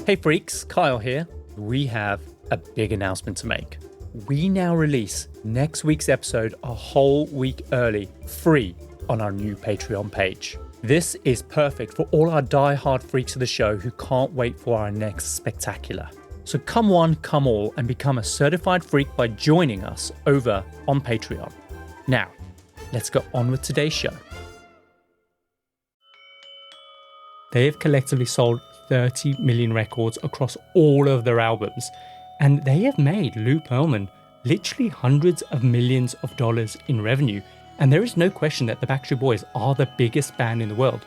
Hey freaks, Kyle here. We have a big announcement to make. We now release next week's episode a whole week early, free, on our new Patreon page. This is perfect for all our die-hard freaks of the show who can't wait for our next spectacular. So come one, come all, and become a certified freak by joining us over on Patreon. Now, let's go on with today's show. They have collectively sold 30 million records across all of their albums, and they have made Lou Pearlman literally hundreds of millions of dollars in revenue. And there is no question that the Backstreet Boys are the biggest band in the world.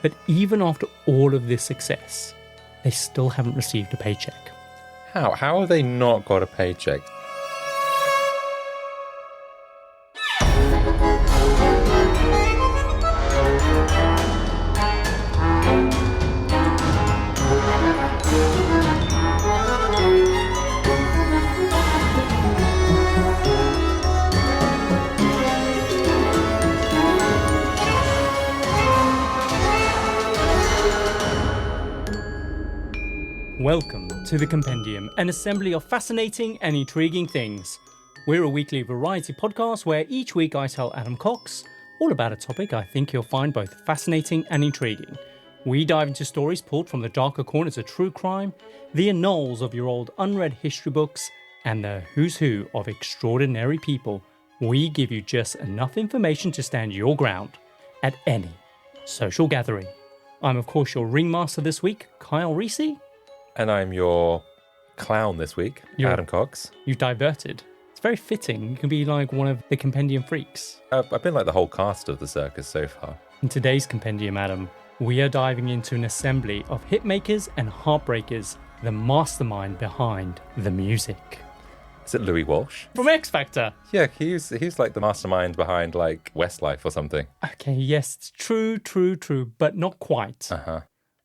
But even after all of this success, they still haven't received a paycheck. How have they not got a paycheck? Welcome to the Compendium, an assembly of fascinating and intriguing things. We're a weekly variety podcast where each week I tell Adam Cox all about a topic I think you'll find both fascinating and intriguing. We dive into stories pulled from the darker corners of true crime, the annals of your old unread history books, and the who's who of extraordinary people. We give you just enough information to stand your ground at any social gathering. I'm of course your ringmaster this week, Kyle Risi. And I'm your clown this week, Adam Cox. You've diverted. It's very fitting. You can be like one of the Compendium freaks. I've been like the whole cast of the circus so far. In today's Compendium, Adam, we are diving into an assembly of hitmakers and heartbreakers, the mastermind behind the music. Is it Louis Walsh? From X Factor. Yeah, he's like the mastermind behind like Westlife or something. Okay, yes, true, but not quite. Uh-huh.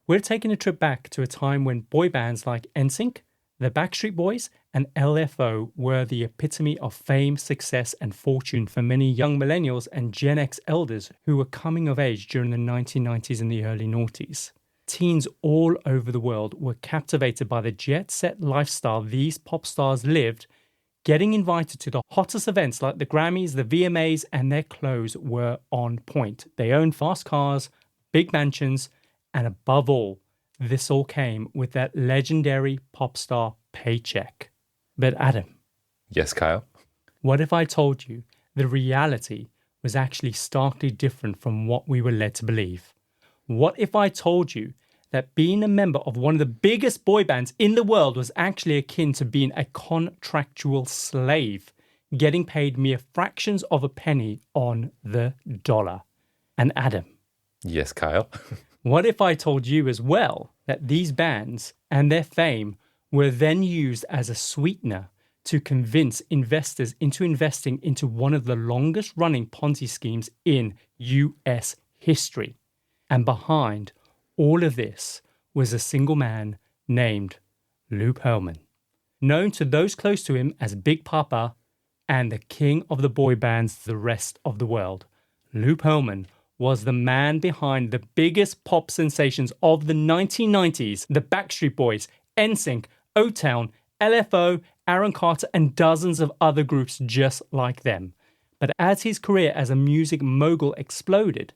We're taking a trip back to a time when boy bands like NSYNC, the Backstreet Boys, and LFO were the epitome of fame, success, and fortune for many young millennials and Gen X elders who were coming of age during the 1990s and the early noughties. Teens all over the world were captivated by the jet-set lifestyle these pop stars lived, getting invited to the hottest events like the Grammys, the VMAs, and their clothes were on point. They owned fast cars, big mansions, and above all, this all came with that legendary pop star paycheck. But Adam. Yes, Kyle? What if I told you the reality was actually starkly different from what we were led to believe? What if I told you that being a member of one of the biggest boy bands in the world was actually akin to being a contractual slave, getting paid mere fractions of a penny on the dollar? And Adam. Yes, Kyle? What if I told you as well that these bands and their fame were then used as a sweetener to convince investors into investing into one of the longest running Ponzi schemes in US history? And behind all of this was a single man named Lou Pearlman, known to those close to him as Big Papa and the king of the boy bands the rest of the world. Lou Pearlman was the man behind the biggest pop sensations of the 1990s, the Backstreet Boys, NSYNC, O-Town, LFO, Aaron Carter, and dozens of other groups just like them. But as his career as a music mogul exploded,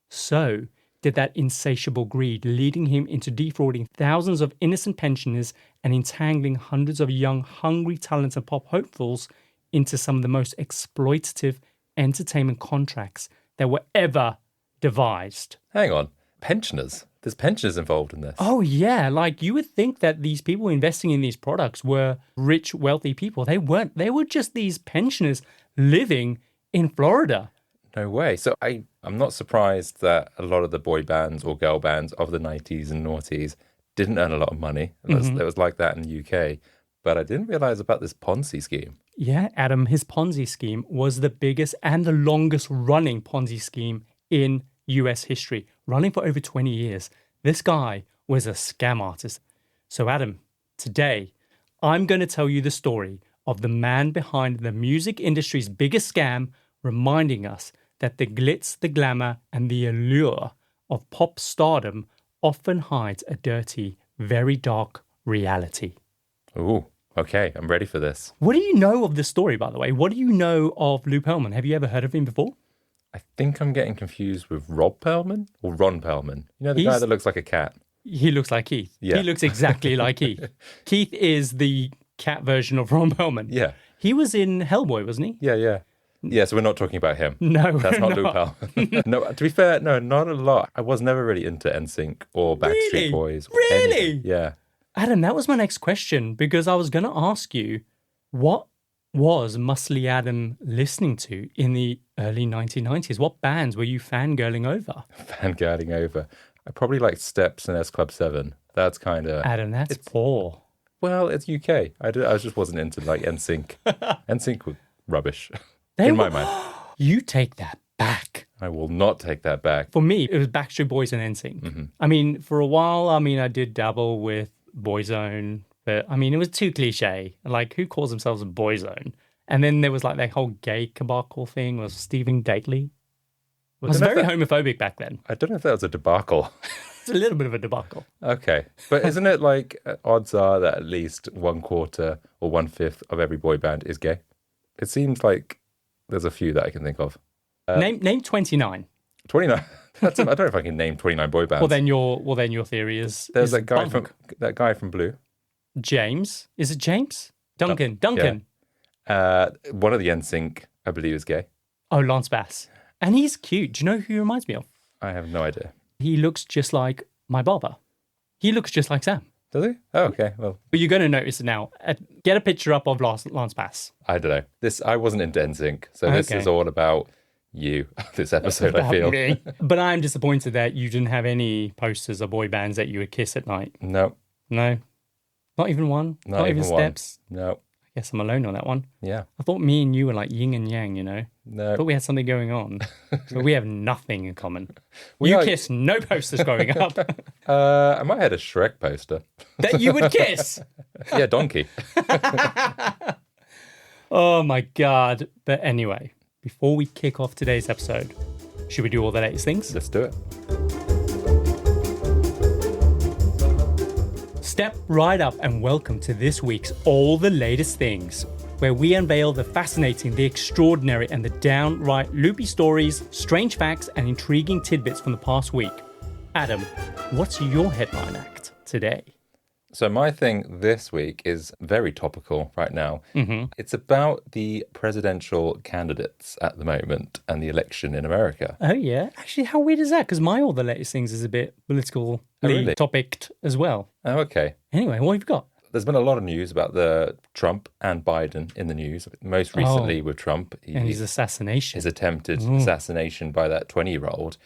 so did that insatiable greed, leading him into defrauding thousands of innocent pensioners and entangling hundreds of young, hungry, talented pop hopefuls into some of the most exploitative entertainment contracts that were ever devised. Hang on. Pensioners? There's pensioners involved in this. Oh, yeah. Like, you would think that these people investing in these products were rich, wealthy people. They weren't. They were just these pensioners living in Florida. No way. So I'm not surprised that a lot of the boy bands or girl bands of the 90s and noughties didn't earn a lot of money. It was like that in the UK. But I didn't realize about this Ponzi scheme. Yeah, Adam, his Ponzi scheme was the biggest and the longest running Ponzi scheme in US history, running for over 20 years. This guy was a scam artist. So Adam, today, I'm going to tell you the story of the man behind the music industry's biggest scam, reminding us that the glitz, the glamour, and the allure of pop stardom often hides a dirty, very dark reality. Ooh, okay. I'm ready for this. What do you know of this story, by the way? What do you know of Lou Pearlman? Have you ever heard of him before? I think I'm getting confused with Rob Pearlman or Ron Pearlman. You know, the guy that looks like a cat. He looks like Keith. Yeah. He looks exactly like Keith. Keith is the cat version of Ron Pearlman. Yeah. He was in Hellboy, wasn't he? Yeah, yeah. Yeah, so we're not talking about him. No, That's not we're Lou Pearlman. No, to be fair, no, not a lot. I was never really into NSYNC or Backstreet Really? Boys. Or Really? anything. Yeah. Adam, that was my next question because I was going to ask you, what was Muscly Adam listening to in the early 1990s? What bands were you fangirling over? Fangirling over. I probably liked Steps and S Club 7. That's kind of... Adam, that's poor. Well, it's UK. I just wasn't into like NSYNC. NSYNC was rubbish They in my were- mind. You take that back. I will not take that back. For me, it was Backstreet Boys and NSYNC. I mean, for a while, I did dabble with Boyzone, but it was too cliche. Like, who calls themselves a Boyzone? And then there was like that whole gay debacle thing was Stephen Gately. It was very homophobic back then. I don't know if that was a debacle. It's a little bit of a debacle. Okay. But isn't it like odds are that at least 1/4 or 1/5 of every boy band is gay? It seems like there's a few that I can think of. Name 29. 29. I don't know if I can name 29 boy bands. Well, then your theory is There's is that guy bunk. that guy from Blue. James. Is it James? Duncan. Duncan. One of the NSYNC, I believe, is gay. Oh, Lance Bass. And he's cute. Do you know who he reminds me of? I have no idea. He looks just like my barber. He looks just like Sam. Does he? Oh, okay. Well, But you're going to notice it now. Get a picture up of Lance Bass. I don't know. I wasn't into NSYNC, so this Okay. is all about you. This episode, I feel. Me. But I'm disappointed that you didn't have any posters of boy bands that you would kiss at night. No, No. Not even one? not even one. Steps? No. I guess I'm alone on that one. Yeah. I thought me and you were like yin and yang, you know? No. I thought we had something going on. But we have nothing in common. We You are- kiss no posters growing up I might have had a Shrek poster. that you would kiss. Yeah, Donkey. Oh my God. But anyway, before we kick off today's episode, should we do all the latest things? Let's do it. Step right up and welcome to this week's All the Latest Things, where we unveil the fascinating, the extraordinary, and the downright loopy stories, strange facts, and intriguing tidbits from the past week. Adam, what's your headline act today? So my thing this week is very topical right now. Mm-hmm. It's about the presidential candidates at the moment and the election in America. Oh, yeah? Actually, how weird is that? Because my All the Latest Things is a bit politically really? topicked as well. Oh, okay. Anyway, what have you got? There's been a lot of news about the Trump and Biden in the news. Most recently with Trump, And his assassination. his attempted assassination by that 20-year-old,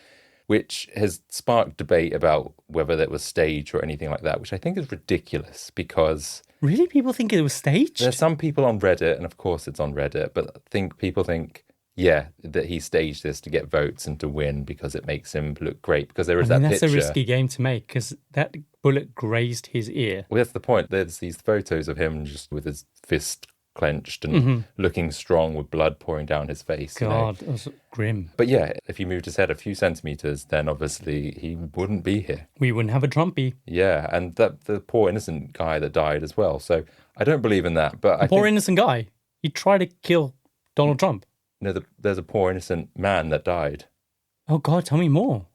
which has sparked debate about whether that was staged or anything like that, which I think is ridiculous because Really? People think it was staged? there's some people on Reddit, and of course it's on Reddit, but people think, yeah, that he staged this to get votes and to win because it makes him look great. Because there is that that's picture. a risky game to make because that bullet grazed his ear. Well, that's the point. There's these photos of him just with his fist clenched and looking strong with blood pouring down his face. you know. God, that was grim. But yeah, if he moved his head a few centimeters, then obviously he wouldn't be here. We wouldn't have a Trumpy. Yeah, and the poor innocent guy that died as well. So I don't believe in that. But I Poor think innocent guy. He tried to kill Donald Trump. there's a poor innocent man that died. Oh, God, tell me more.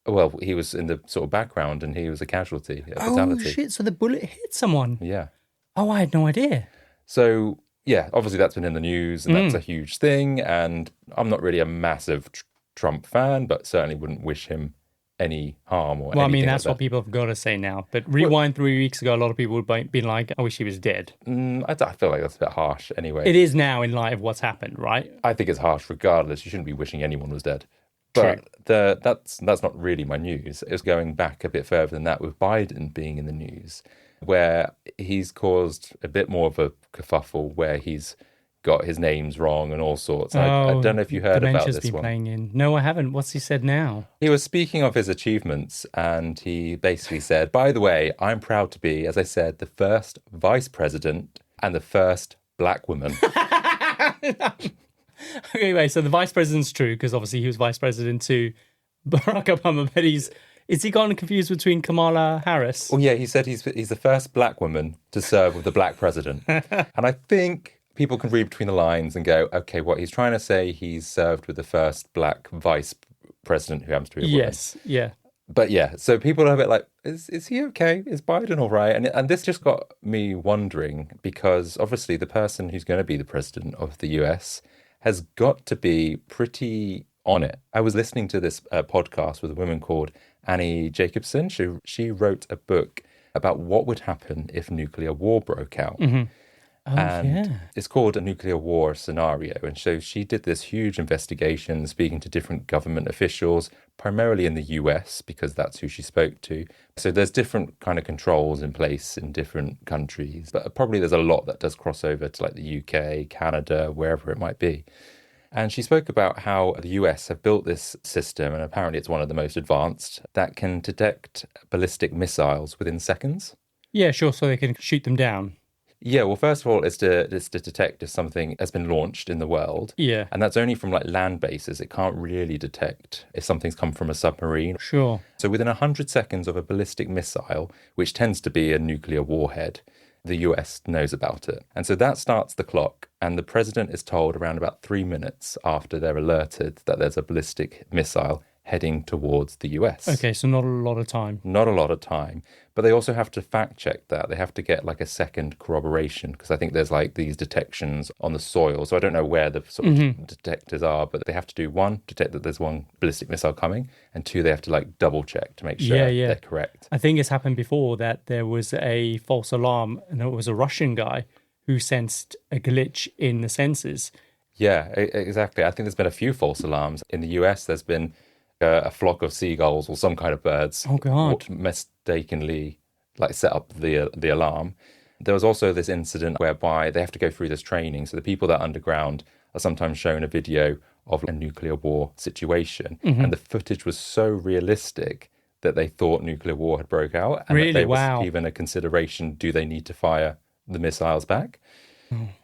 Well, he was in the sort of background and he was a casualty, a Oh, fatality. shit. So the bullet hit someone. Yeah. Oh, I had no idea. So, yeah, obviously that's been in the news and that's a huge thing. And I'm not really a massive Trump fan, but certainly wouldn't wish him any harm or Well, I anything mean, like that's what that. people have got to say now. But rewind 3 weeks ago, a lot of people would be like, I wish he was dead. I feel like that's a bit harsh anyway. It is now in light of what's happened, right? I think it's harsh regardless. You shouldn't be wishing anyone was dead. But that's not really my news. It's going back a bit further than that with Biden being in the news, where he's caused a bit more of a kerfuffle where he's got his names wrong and all sorts. I don't know if you heard about Dementia's this been one. playing in. No, I haven't. What's he said now? He was speaking of his achievements and he basically said, by the way, I'm proud to be, as I said, the first vice president and the first black woman. Anyway, so the vice president's true because obviously he was vice president to Barack Obama, but he's Is he gotten confused between Kamala Harris? Well, yeah, he said he's the first black woman to serve with the black president. And I think people can read between the lines and go, okay, what he's trying to say, he's served with the first black vice president who happens to be a woman. Yes, yeah. But yeah, so people are a bit like, is he okay? Is Biden all right? And this just got me wondering, because obviously the person who's going to be the president of the US has got to be pretty on it. I was listening to this podcast with a woman called Annie Jacobson. She wrote a book about what would happen if nuclear war broke out. Mm-hmm. Oh, And yeah. it's called A Nuclear War Scenario. And so she did this huge investigation, speaking to different government officials, primarily in the US, because that's who she spoke to. So there's different kind of controls in place in different countries, but probably there's a lot that does cross over to like the UK, Canada, wherever it might be. And she spoke about how the US have built this system, and apparently it's one of the most advanced, that can detect ballistic missiles within seconds. Yeah, sure, so they can shoot them down. Yeah, well, first of all, it's to detect if something has been launched in the world. Yeah. And that's only from like land bases. It can't really detect if something's come from a submarine. Sure. So within 100 seconds of a ballistic missile, which tends to be a nuclear warhead, the US knows about it. And so that starts the clock. And the president is told around about 3 minutes after they're alerted that there's a ballistic missile heading towards the US. Okay, so not a lot of time. Not a lot of time. But they also have to fact check that. They have to get like a second corroboration, because I think there's like these detections on the soil. So I don't know where the sort of detectors are, but they have to do one, detect that there's one ballistic missile coming, and two, they have to like double check to make sure they're correct. I think it's happened before that there was a false alarm, and it was a Russian guy who sensed a glitch in the sensors. Yeah, exactly. I think there's been a few false alarms. In the US, there's been a flock of seagulls or some kind of birds mistakenly like set up the alarm. There was also this incident whereby they have to go through this training. So the people that are underground are sometimes shown a video of a nuclear war situation. And the footage was so realistic that they thought nuclear war had broke out. And Really? that there was Wow. even a consideration, do they need to fire the missiles back?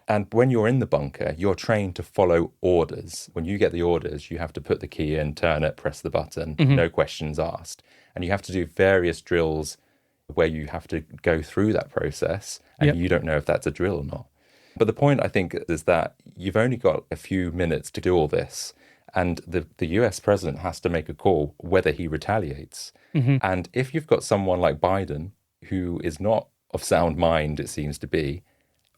And when you're in the bunker, you're trained to follow orders. When you get the orders, you have to put the key in, turn it, press the button, no questions asked. And you have to do various drills where you have to go through that process, and you don't know if that's a drill or not. But the point, I think, is that you've only got a few minutes to do all this. And the US president has to make a call whether he retaliates. And if you've got someone like Biden, who is not of sound mind, it seems to be,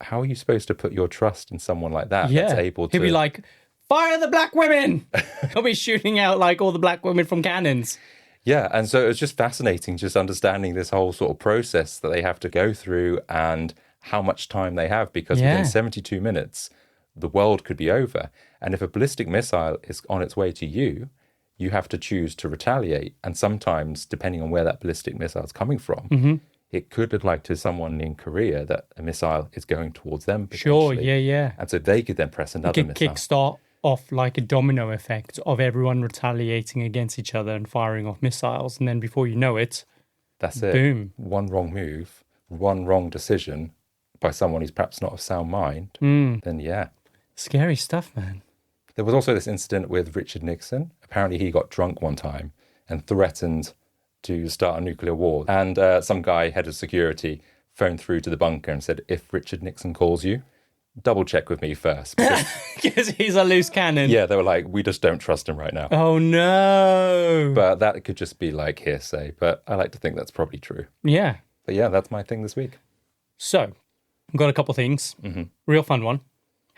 how are you supposed to put your trust in someone like that that's able to... He'll be like, fire the black women! He'll be shooting out like all the black women from cannons. Yeah, and so it's just fascinating just understanding this whole sort of process that they have to go through and how much time they have, because within 72 minutes, the world could be over. And if a ballistic missile is on its way to you, you have to choose to retaliate. And sometimes, depending on where that ballistic missile is coming from, it could look like to someone in Korea that a missile is going towards them. Sure, yeah. And so they could then press another It could missile. kickstart off like a domino effect of everyone retaliating against each other and firing off missiles. And then before you know it, that's it. Boom. One wrong move, one wrong decision by someone who's perhaps not of sound mind, then yeah. Scary stuff, man. There was also this incident with Richard Nixon. Apparently he got drunk one time and threatened to start a nuclear war. And some guy, head of security, phoned through to the bunker and said, if Richard Nixon calls you, double check with me first. Because he's a loose cannon. Yeah, they were like, we just don't trust him right now. Oh, no. But that could just be like hearsay. But I like to think that's probably true. Yeah. But yeah, that's my thing this week. So, I've got a couple things. Real fun one.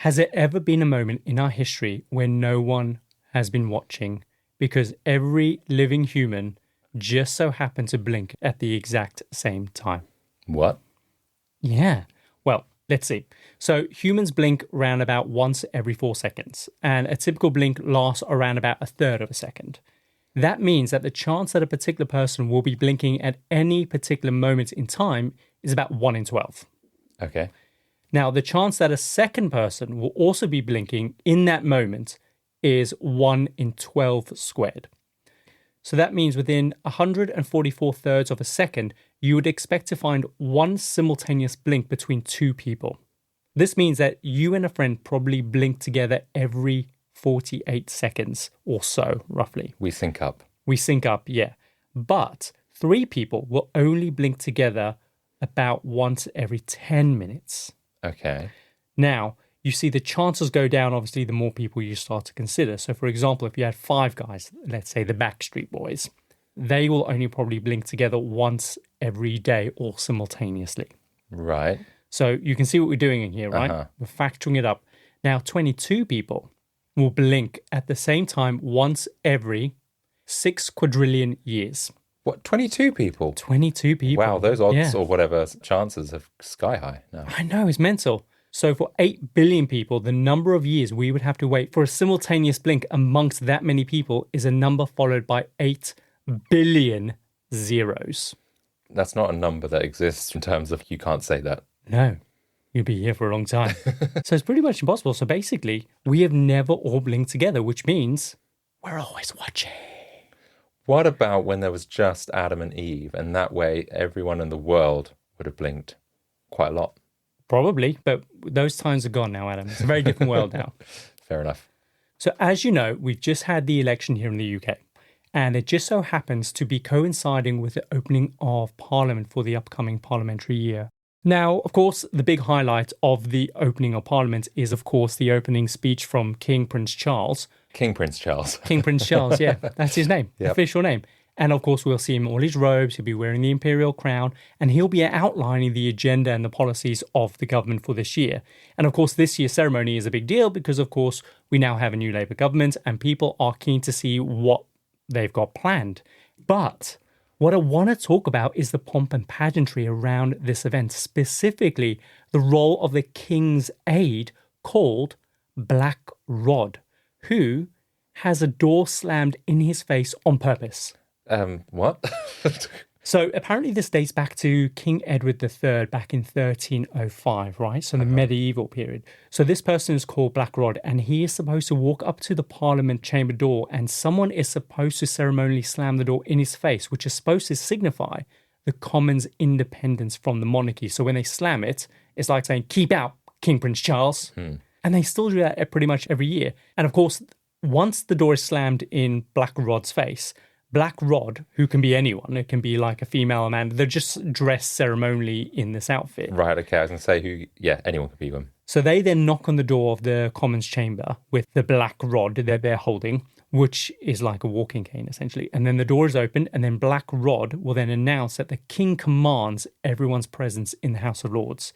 Has there ever been a moment in our history where no one has been watching because every living human just so happened to blink at the exact same time? What? Yeah. Well, let's see. So humans blink around about once every 4 seconds, and a typical blink lasts around about a third of a second. That means that the chance that a particular person will be blinking at any particular moment in time is about 1 in 12. Okay. Now, the chance that a second person will also be blinking in that moment is 1 in 12 squared. So that means within 144 thirds of a second, you would expect to find one simultaneous blink between two people. This means that you and a friend probably blink together every 48 seconds or so, roughly. We sync up. We sync up, yeah. But 3 people will only blink together about once every 10 minutes. Okay. Now, you see the chances go down, obviously, the more people you start to consider. So, for example, if you had 5 guys, let's say the Backstreet Boys, they will only probably blink together once every day or simultaneously. Right. So you can see what we're doing in here, right? We're factoring it up. Now, 22 people will blink at the same time once every 6 quadrillion years. What, 22 people? 22 people. Wow, those odds or whatever chances are sky high now. I know, it's mental. So for 8 billion people, the number of years we would have to wait for a simultaneous blink amongst that many people is a number followed by 8 billion zeros. That's not a number that exists in terms of you can't say that. No, you'll be here for a long time. So it's pretty much impossible. So basically, we have never all blinked together, which means we're always watching. What about when there was just Adam and Eve, and that way everyone in the world would have blinked quite a lot? Probably, but those times are gone now, Adam. It's a very different world now. Fair enough. So as you know, we've just had the election here in the UK, and it just so happens to be coinciding with the opening of Parliament for the upcoming parliamentary year. Now, of course, the big highlight of the opening of Parliament is, of course, the opening speech from King Prince Charles. King Prince Charles. King Prince Charles, yeah, that's his name, official name. And of course, we'll see him in all his robes, he'll be wearing the imperial crown, and he'll be outlining the agenda and the policies of the government for this year. And of course, this year's ceremony is a big deal because, of course, we now have a new Labour government and people are keen to see what they've got planned. But what I want to talk about is the pomp and pageantry around this event, specifically the role of the King's aide called Black Rod, who has a door slammed in his face on purpose. What? So apparently this dates back to King Edward III back in 1305, right? So the medieval period. So this person is called Black Rod, and he is supposed to walk up to the Parliament chamber door, and someone is supposed to ceremonially slam the door in his face, which is supposed to signify the Commons' independence from the monarchy. So when they slam it, it's like saying, "Keep out, King Prince Charles." And they still do that pretty much every year. And of course, once the door is slammed in Black Rod's face, Black Rod, who can be anyone, it can be like a female or man, they're just dressed ceremonially in this outfit. Right, okay, I was going to say anyone could be one. So they then knock on the door of the Commons chamber with the black rod that they're holding, which is like a walking cane, essentially. And then the door is opened, and then Black Rod will then announce that the King commands everyone's presence in the House of Lords.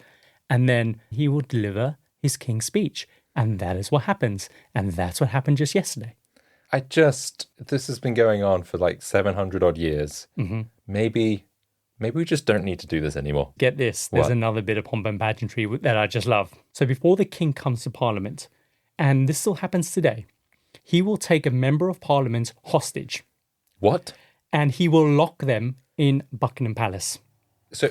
And then he will deliver his King's speech. And that is what happens. And that's what happened just yesterday. This has been going on for like 700 odd years. Mm-hmm. Maybe we just don't need to do this anymore. Get this. There's another bit of pomp and pageantry that I just love. So before the King comes to Parliament, and this still happens today, he will take a member of Parliament hostage. What? And he will lock them in Buckingham Palace. So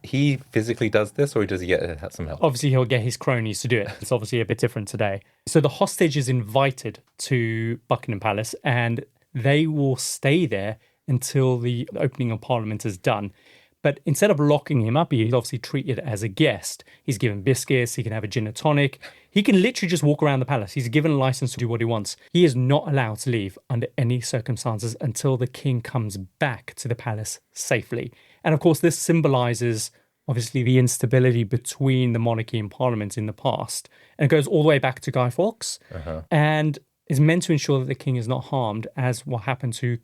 he physically does this, or does he get some help? Obviously, he'll get his cronies to do it. It's obviously a bit different today. So the hostage is invited to Buckingham Palace, and they will stay there until the opening of Parliament is done. But instead of locking him up, he's obviously treated as a guest. He's given biscuits, he can have a gin and tonic. He can literally just walk around the palace. He's given a license to do what he wants. He is not allowed to leave under any circumstances until the King comes back to the palace safely. And of course, this symbolizes, obviously, the instability between the monarchy and Parliament in the past. And it goes all the way back to Guy Fawkes. And is meant to ensure that the King is not harmed, as what happened to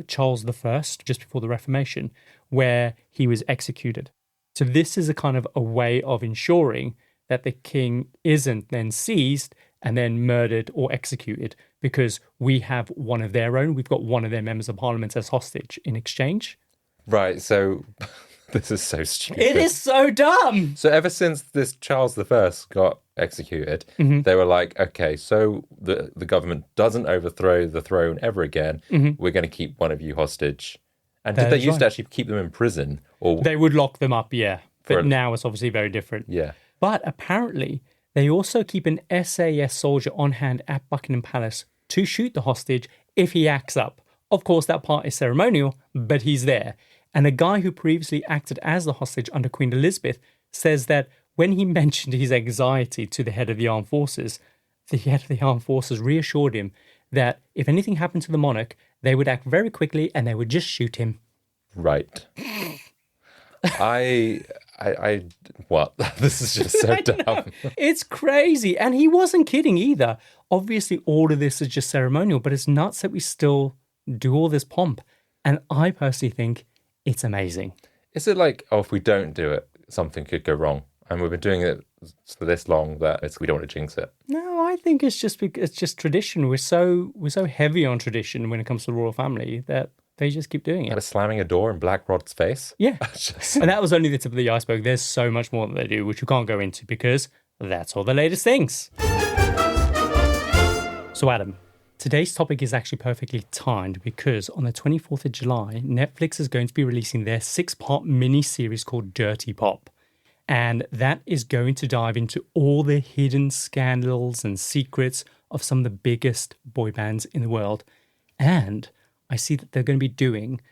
Charles I just before the Reformation, where he was executed. So this is a kind of a way of ensuring that the King isn't then seized and then murdered or executed, because we have one of their own. We've got one of their members of Parliament as hostage in exchange. Right, so this is so stupid. It is so dumb! So ever since this Charles I got executed, they were like, okay, so the government doesn't overthrow the throne ever again. We're going to keep one of you hostage. And did they used to actually keep them in prison? Or they would lock them up, yeah. But now it's obviously very different. Yeah. But apparently, they also keep an SAS soldier on hand at Buckingham Palace to shoot the hostage if he acts up. Of course, that part is ceremonial, but he's there. And a guy who previously acted as the hostage under Queen Elizabeth says that when he mentioned his anxiety to the head of the armed forces, the head of the armed forces reassured him that if anything happened to the monarch, they would act very quickly and they would just shoot him. Right. What? This is just so dumb. It's crazy. And he wasn't kidding either. Obviously, all of this is just ceremonial, but it's nuts that we still do all this pomp. And I personally think it's amazing. Is it like, if we don't do it, something could go wrong? And we've been doing it for this long that we don't want to jinx it. No, I think it's just tradition. We're so heavy on tradition when it comes to the royal family that they just keep doing it. Like slamming a door in Black Rod's face? Yeah. And that was only the tip of the iceberg. There's so much more that they do, which we can't go into because that's all the latest things. So, Adam, today's topic is actually perfectly timed because on the 24th of July, Netflix is going to be releasing their 6-part mini-series called Dirty Pop. And that is going to dive into all the hidden scandals and secrets of some of the biggest boy bands in the world. And I see that they're going to be doing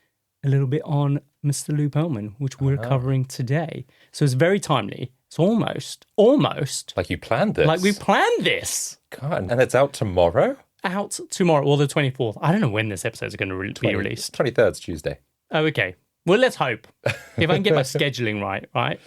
a little bit on Mr. Lou Pearlman, which we're covering today. So it's very timely. It's almost like you planned this. Like we planned this. God, and it's out tomorrow? Out tomorrow, or the 24th. I don't know when this episode is going to be released. 23rd's Tuesday. Oh, okay. Well, let's hope. If I can get my scheduling right?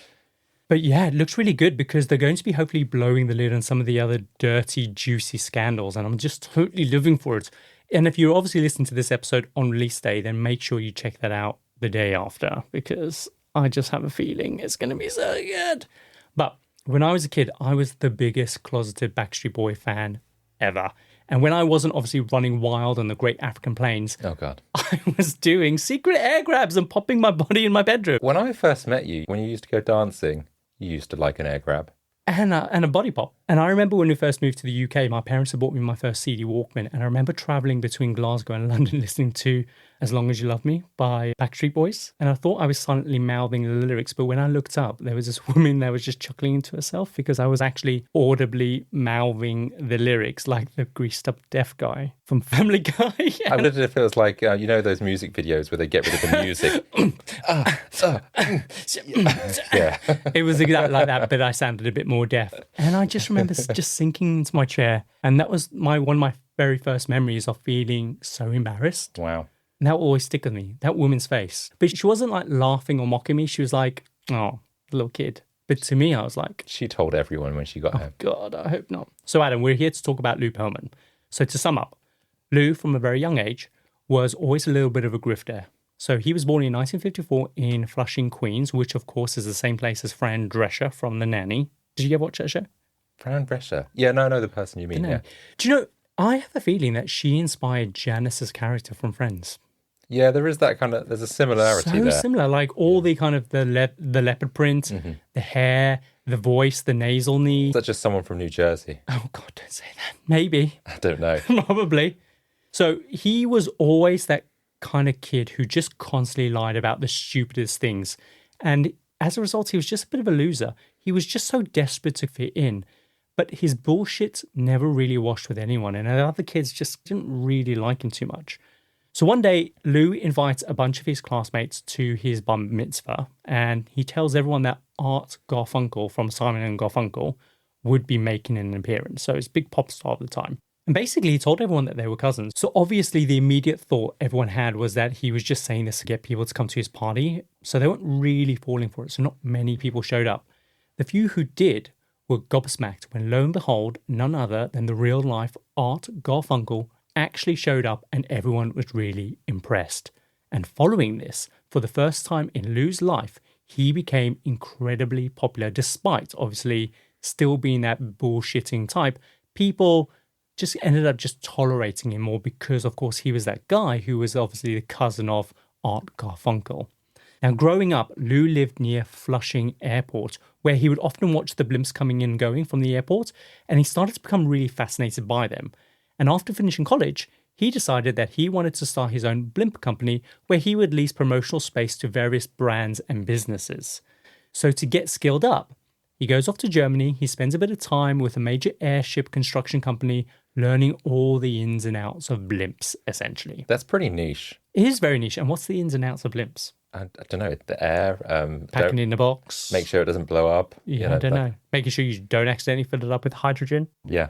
But yeah, it looks really good because they're going to be hopefully blowing the lid on some of the other dirty, juicy scandals. And I'm just totally living for it. And if you're obviously listening to this episode on release day, then make sure you check that out the day after because I just have a feeling it's going to be so good. But when I was a kid, I was the biggest closeted Backstreet Boy fan ever. And when I wasn't obviously running wild on the Great African Plains, oh God, I was doing secret air grabs and popping my body in my bedroom. When I first met you, when you used to go dancing, you used to like an air grab. And a body pop. And I remember when we first moved to the UK, my parents had bought me my first CD Walkman. And I remember travelling between Glasgow and London listening to As Long As You Love Me by Backstreet Boys. And I thought I was silently mouthing the lyrics. But when I looked up, there was this woman that was just chuckling to herself because I was actually audibly mouthing the lyrics like the greased up deaf guy from Family Guy. I wondered if it was like, you know, those music videos where they get rid of the music. Yeah. It was exactly like that, but I sounded a bit more deaf. And I just remember just sinking into my chair. And that was one of my very first memories of feeling so embarrassed. Wow. And that will always stick with me, that woman's face. But she wasn't like laughing or mocking me. She was like, oh, little kid. But to me, I was like... She told everyone when she got home. God, I hope not. So Adam, we're here to talk about Lou Pearlman. So to sum up, Lou, from a very young age, was always a little bit of a grifter. So he was born in 1954 in Flushing, Queens, which of course is the same place as Fran Drescher from The Nanny. Did you ever watch that show? Fran Drescher? Yeah, no, I know the person you mean, yeah. Do you know, I have a feeling that she inspired Janice's character from Friends. Yeah, there is that kind of, there's a similarity there. So similar, like all the kind of the leopard print, the hair, the voice, the nasal knee. That's just someone from New Jersey. Oh God, don't say that. Maybe. I don't know. Probably. So he was always that kind of kid who just constantly lied about the stupidest things. And as a result, he was just a bit of a loser. He was just so desperate to fit in. But his bullshit never really washed with anyone. And the other kids just didn't really like him too much. So one day, Lou invites a bunch of his classmates to his bar mitzvah. And he tells everyone that Art Garfunkel from Simon and Garfunkel would be making an appearance. So he's a big pop star at the time. And basically, he told everyone that they were cousins. So obviously, the immediate thought everyone had was that he was just saying this to get people to come to his party. So they weren't really falling for it. So not many people showed up. The few who did were gobsmacked when, lo and behold, none other than the real-life Art Garfunkel actually showed up and everyone was really impressed. And following this, for the first time in Lou's life, he became incredibly popular, despite obviously still being that bullshitting type. People just ended up just tolerating him more because, of course, he was that guy who was obviously the cousin of Art Garfunkel. Now, growing up, Lou lived near Flushing Airport, where he would often watch the blimps coming in and going from the airport, and he started to become really fascinated by them. And after finishing college, he decided that he wanted to start his own blimp company where he would lease promotional space to various brands and businesses. So to get skilled up, he goes off to Germany, he spends a bit of time with a major airship construction company, learning all the ins and outs of blimps, essentially. That's pretty niche. It is very niche. And what's the ins and outs of blimps? I don't know, the air. Packing in the box. Make sure it doesn't blow up. Yeah, I don't know. Making sure you don't accidentally fill it up with hydrogen. Yeah.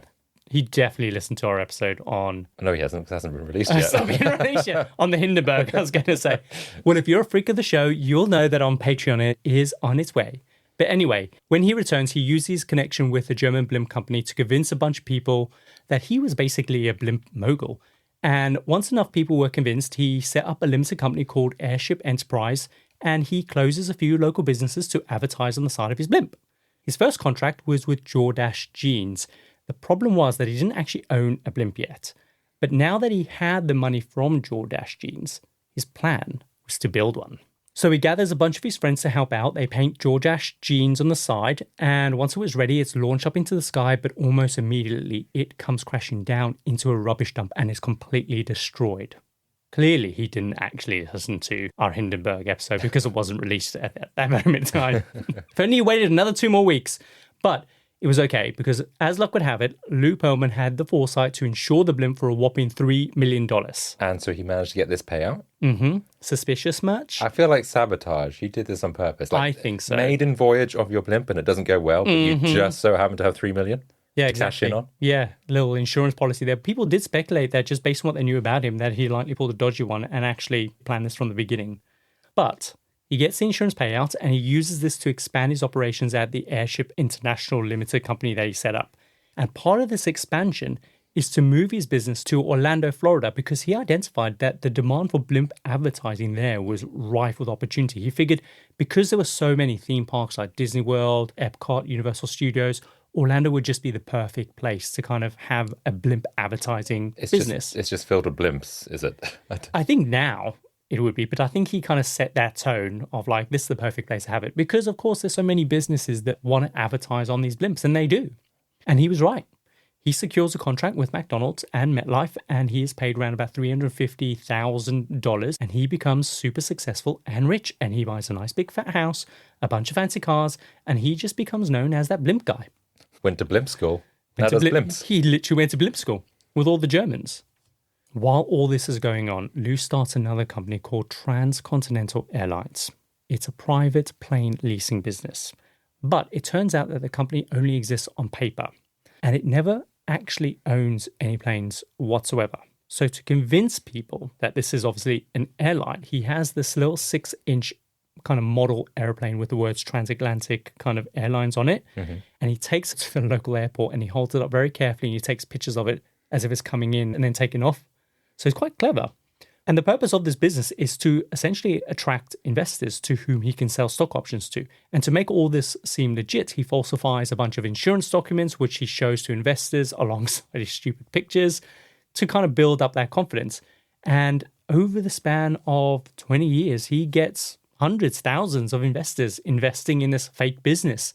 He definitely listened to our episode on... No, he hasn't. It hasn't been released yet. It's not been released yet. On the Hindenburg, I was going to say. Well, if you're a freak of the show, you'll know that on Patreon it is on its way. But anyway, when he returns, he uses his connection with the German blimp company to convince a bunch of people that he was basically a blimp mogul. And once enough people were convinced, he set up a limited company called Airship Enterprise, and he closes a few local businesses to advertise on the side of his blimp. His first contract was with Jordache Jeans. The problem was that he didn't actually own a blimp yet. But now that he had the money from Jordache Jeans, his plan was to build one. So he gathers a bunch of his friends to help out. They paint Jordache Jeans on the side, and once it was ready, it's launched up into the sky, but almost immediately it comes crashing down into a rubbish dump and is completely destroyed. Clearly, he didn't actually listen to our Hindenburg episode because it wasn't released at that moment in time. If only he waited another 2 more weeks. But it was okay because, as luck would have it, Lou Pearlman had the foresight to insure the blimp for a whopping $3 million. And so he managed to get this payout? Mm-hmm. Suspicious much? I feel like sabotage. He did this on purpose. Like, I think so. Maiden voyage of your blimp and it doesn't go well, but you just so happen to have $3 million? Yeah, to exactly. cash in on? Yeah, little insurance policy there. People did speculate that just based on what they knew about him, that he likely pulled a dodgy one and actually planned this from the beginning. But he gets the insurance payout and he uses this to expand his operations at the Airship International Limited company that he set up. And part of this expansion is to move his business to Orlando, Florida, because he identified that the demand for blimp advertising there was rife with opportunity. He figured because there were so many theme parks like Disney World, Epcot, Universal Studios, Orlando would just be the perfect place to kind of have a blimp advertising business. It's just filled with blimps, is it? I think now it would be, but I think he kind of set that tone of like, this is the perfect place to have it. Because, of course, there's so many businesses that want to advertise on these blimps, and they do. And he was right. He secures a contract with McDonald's and MetLife, and he is paid around about $350,000, and he becomes super successful and rich, and he buys a nice big fat house, a bunch of fancy cars, and he just becomes known as that blimp guy. Went to blimp school. Now does blimps. He literally went to blimp school with all the Germans. While all this is going on, Lou starts another company called Transcontinental Airlines. It's a private plane leasing business. But it turns out that the company only exists on paper, and it never actually owns any planes whatsoever. So to convince people that this is obviously an airline, he has this little 6-inch kind of model airplane with the words Transatlantic kind of airlines on it. Mm-hmm. And he takes it to the local airport and he holds it up very carefully and he takes pictures of it as if it's coming in and then taking off. So it's quite clever. And the purpose of this business is to essentially attract investors to whom he can sell stock options to. And to make all this seem legit, he falsifies a bunch of insurance documents, which he shows to investors alongside his stupid pictures to kind of build up that confidence. And over the span of 20 years, he gets hundreds, thousands of investors investing in this fake business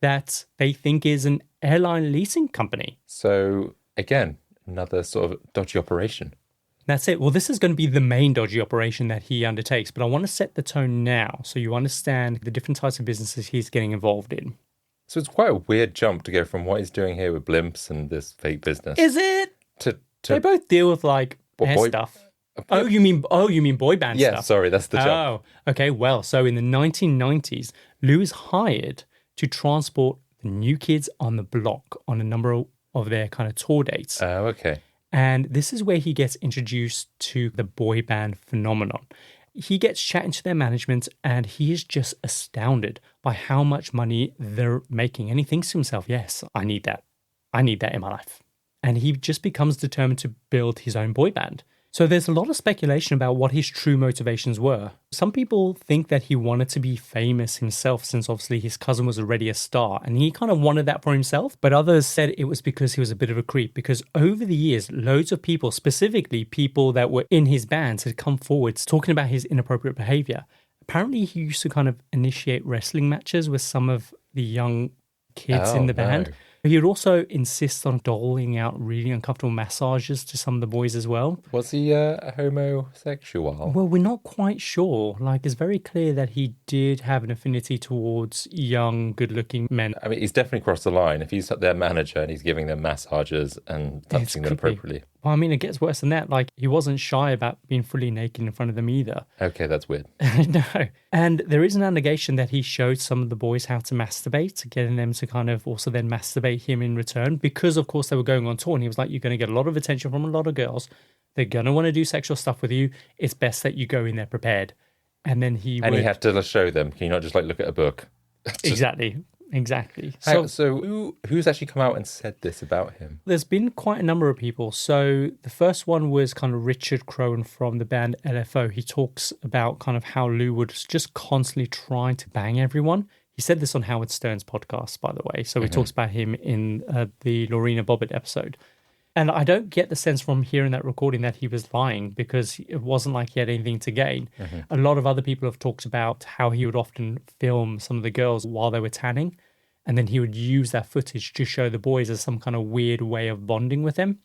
that they think is an airline leasing company. So again, another sort of dodgy operation. That's it. Well, this is going to be the main dodgy operation that he undertakes, but I want to set the tone now so you understand the different types of businesses he's getting involved in. So it's quite a weird jump to go from what he's doing here with blimps and this fake business. Is it? To they both deal with like air stuff. Oh, you mean boy band stuff? Yeah, sorry, that's the jump. Oh, okay. Well, so in the 1990s, Lou is hired to transport the new kids on the block on a number of their kind of tour dates. Oh, okay. And this is where he gets introduced to the boy band phenomenon. He gets chatting to their management and he is just astounded by how much money they're making. And he thinks to himself, yes, I need that. I need that in my life. And he just becomes determined to build his own boy band. So there's a lot of speculation about what his true motivations were. Some people think that he wanted to be famous himself since obviously his cousin was already a star and he kind of wanted that for himself. But others said it was because he was a bit of a creep because over the years, loads of people, specifically people that were in his bands, had come forwards talking about his inappropriate behavior. Apparently he used to kind of initiate wrestling matches with some of the young kids in the band. No. He would also insist on doling out really uncomfortable massages to some of the boys as well. Was he a homosexual? Well, we're not quite sure. Like, it's very clear that he did have an affinity towards young, good-looking men. I mean, he's definitely crossed the line. If he's their manager and he's giving them massages and touching them appropriately. Well, I mean, it gets worse than that. Like, he wasn't shy about being fully naked in front of them either. Okay, that's weird. No. And there is an allegation that he showed some of the boys how to masturbate, getting them to kind of also then masturbate pay him in return because, of course, they were going on tour. And he was like, you're going to get a lot of attention from a lot of girls. They're going to want to do sexual stuff with you. It's best that you go in there prepared. And then he had to show them. Can you not just like look at a book? Exactly. So who's actually come out and said this about him? There's been quite a number of people. So the first one was kind of Richard Crone from the band LFO. He talks about kind of how Lou would just constantly try to bang everyone. He said this on Howard Stern's podcast, by the way. So he talks about him in the Lorena Bobbitt episode. And I don't get the sense from hearing that recording that he was lying, because it wasn't like he had anything to gain. A lot of other people have talked about how he would often film some of the girls while they were tanning, and then he would use that footage to show the boys as some kind of weird way of bonding with them.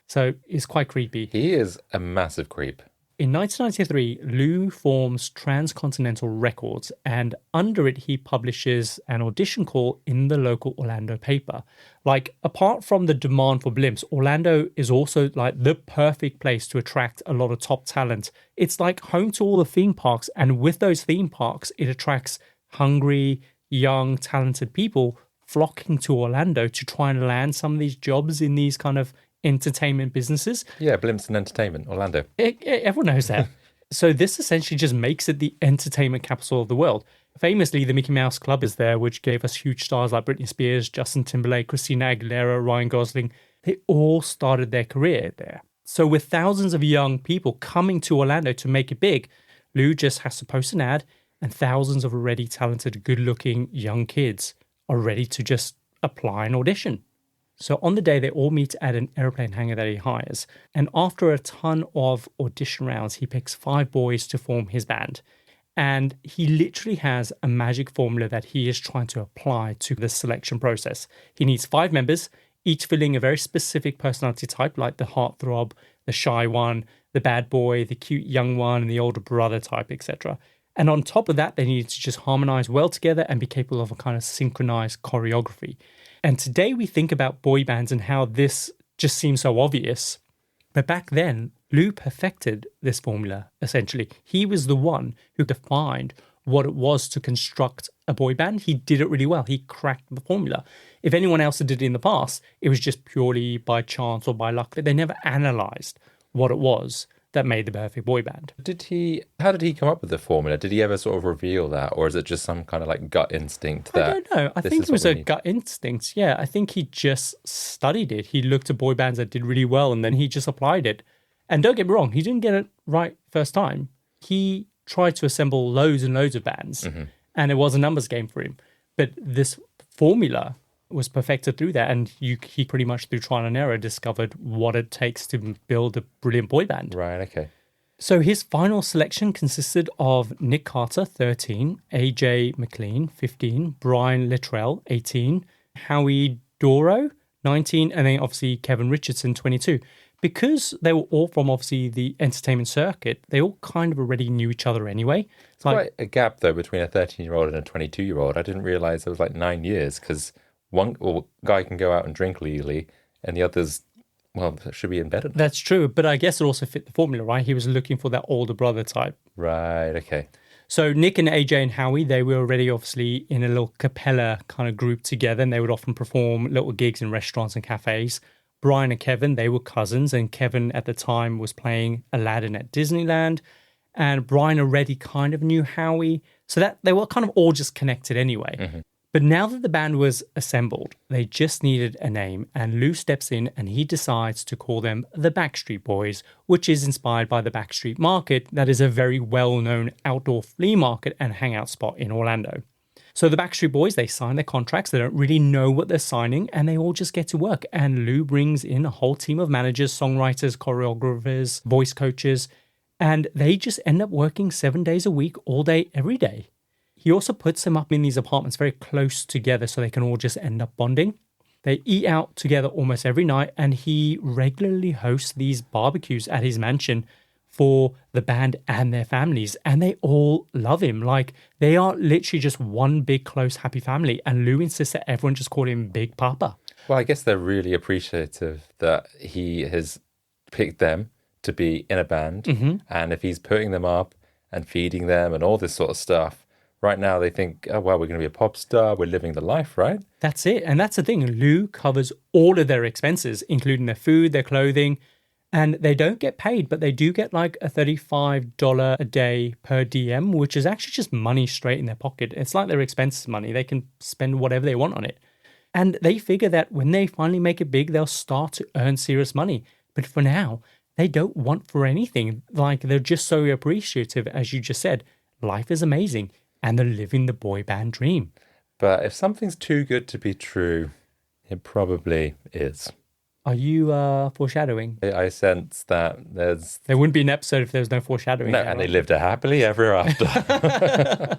So it's quite creepy. He is a massive creep. In 1993, Lou forms Transcontinental Records, and under it, he publishes an audition call in the local Orlando paper. Like, apart from the demand for blimps, Orlando is also like the perfect place to attract a lot of top talent. It's like home to all the theme parks, and with those theme parks, it attracts hungry, young, talented people flocking to Orlando to try and land some of these jobs in these kind of entertainment businesses. Yeah, blimps and entertainment, Orlando. Everyone knows that. So this essentially just makes it the entertainment capital of the world. Famously, the Mickey Mouse Club is there, which gave us huge stars like Britney Spears, Justin Timberlake, Christina Aguilera, Ryan Gosling. They all started their career there. So with thousands of young people coming to Orlando to make it big, Lou just has to post an ad, and thousands of already talented, good-looking young kids are ready to just apply an audition. So on the day, they all meet at an airplane hangar that he hires. And after a ton of audition rounds, he picks 5 boys to form his band. And he literally has a magic formula that he is trying to apply to the selection process. He needs 5 members, each filling a very specific personality type, like the heartthrob, the shy one, the bad boy, the cute young one, and the older brother type, etc. And on top of that, they need to just harmonize well together and be capable of a kind of synchronized choreography. And today we think about boy bands and how this just seems so obvious. But back then, Lou perfected this formula, essentially. He was the one who defined what it was to construct a boy band. He did it really well. He cracked the formula. If anyone else did it in the past, it was just purely by chance or by luck. They never analyzed what it was that made the perfect boy band. How did he come up with the formula? Did he ever sort of reveal that? Or is it just some kind of like gut instinct that... I don't know. I think it was a gut instinct. Yeah, I think he just studied it. He looked at boy bands that did really well, and then he just applied it. And don't get me wrong, he didn't get it right first time. He tried to assemble loads and loads of bands, and it was a numbers game for him. But this formula was perfected through that, and he pretty much through trial and error discovered what it takes to build a brilliant boy band. Right, okay. So his final selection consisted of Nick Carter, 13, AJ McLean, 15, Brian Littrell, 18, Howie Doro, 19, and then obviously Kevin Richardson, 22. Because they were all from obviously the entertainment circuit, they all kind of already knew each other anyway. It's quite a gap though between a 13-year-old and a 22-year-old. I didn't realize it was like 9 years, because one guy can go out and drink legally, and the others, well, should be in bed. That's true, but I guess it also fit the formula, right? He was looking for that older brother type. Right, okay. So Nick and AJ and Howie, they were already obviously in a little cappella kind of group together, and they would often perform little gigs in restaurants and cafes. Brian and Kevin, they were cousins, and Kevin at the time was playing Aladdin at Disneyland, and Brian already kind of knew Howie, so that they were kind of all just connected anyway. But now that the band was assembled, they just needed a name, and Lou steps in and he decides to call them the Backstreet Boys, which is inspired by the Backstreet Market, that is a very well-known outdoor flea market and hangout spot in Orlando. So the Backstreet Boys, they sign their contracts, they don't really know what they're signing, and they all just get to work. And Lou brings in a whole team of managers, songwriters, choreographers, voice coaches, and they just end up working 7 days a week, all day, every day. He also puts them up in these apartments very close together so they can all just end up bonding. They eat out together almost every night, and he regularly hosts these barbecues at his mansion for the band and their families, and they all love him. Like, they are literally just one big, close, happy family, and Lou insists that everyone just call him Big Papa. Well, I guess they're really appreciative that he has picked them to be in a band, and if he's putting them up and feeding them and all this sort of stuff, right now they think, oh, well, we're going to be a pop star. We're living the life, right? That's it. And that's the thing. Lou covers all of their expenses, including their food, their clothing, and they don't get paid, but they do get like a $35 a day per DM, which is actually just money straight in their pocket. It's like their expenses money. They can spend whatever they want on it. And they figure that when they finally make it big, they'll start to earn serious money. But for now, they don't want for anything. Like, they're just so appreciative, as you just said. Life is amazing, and they're living the boy band dream. But if something's too good to be true, it probably is. Are you foreshadowing? I sense that There wouldn't be an episode if there was no foreshadowing. No, there, and right? they lived a happily ever after.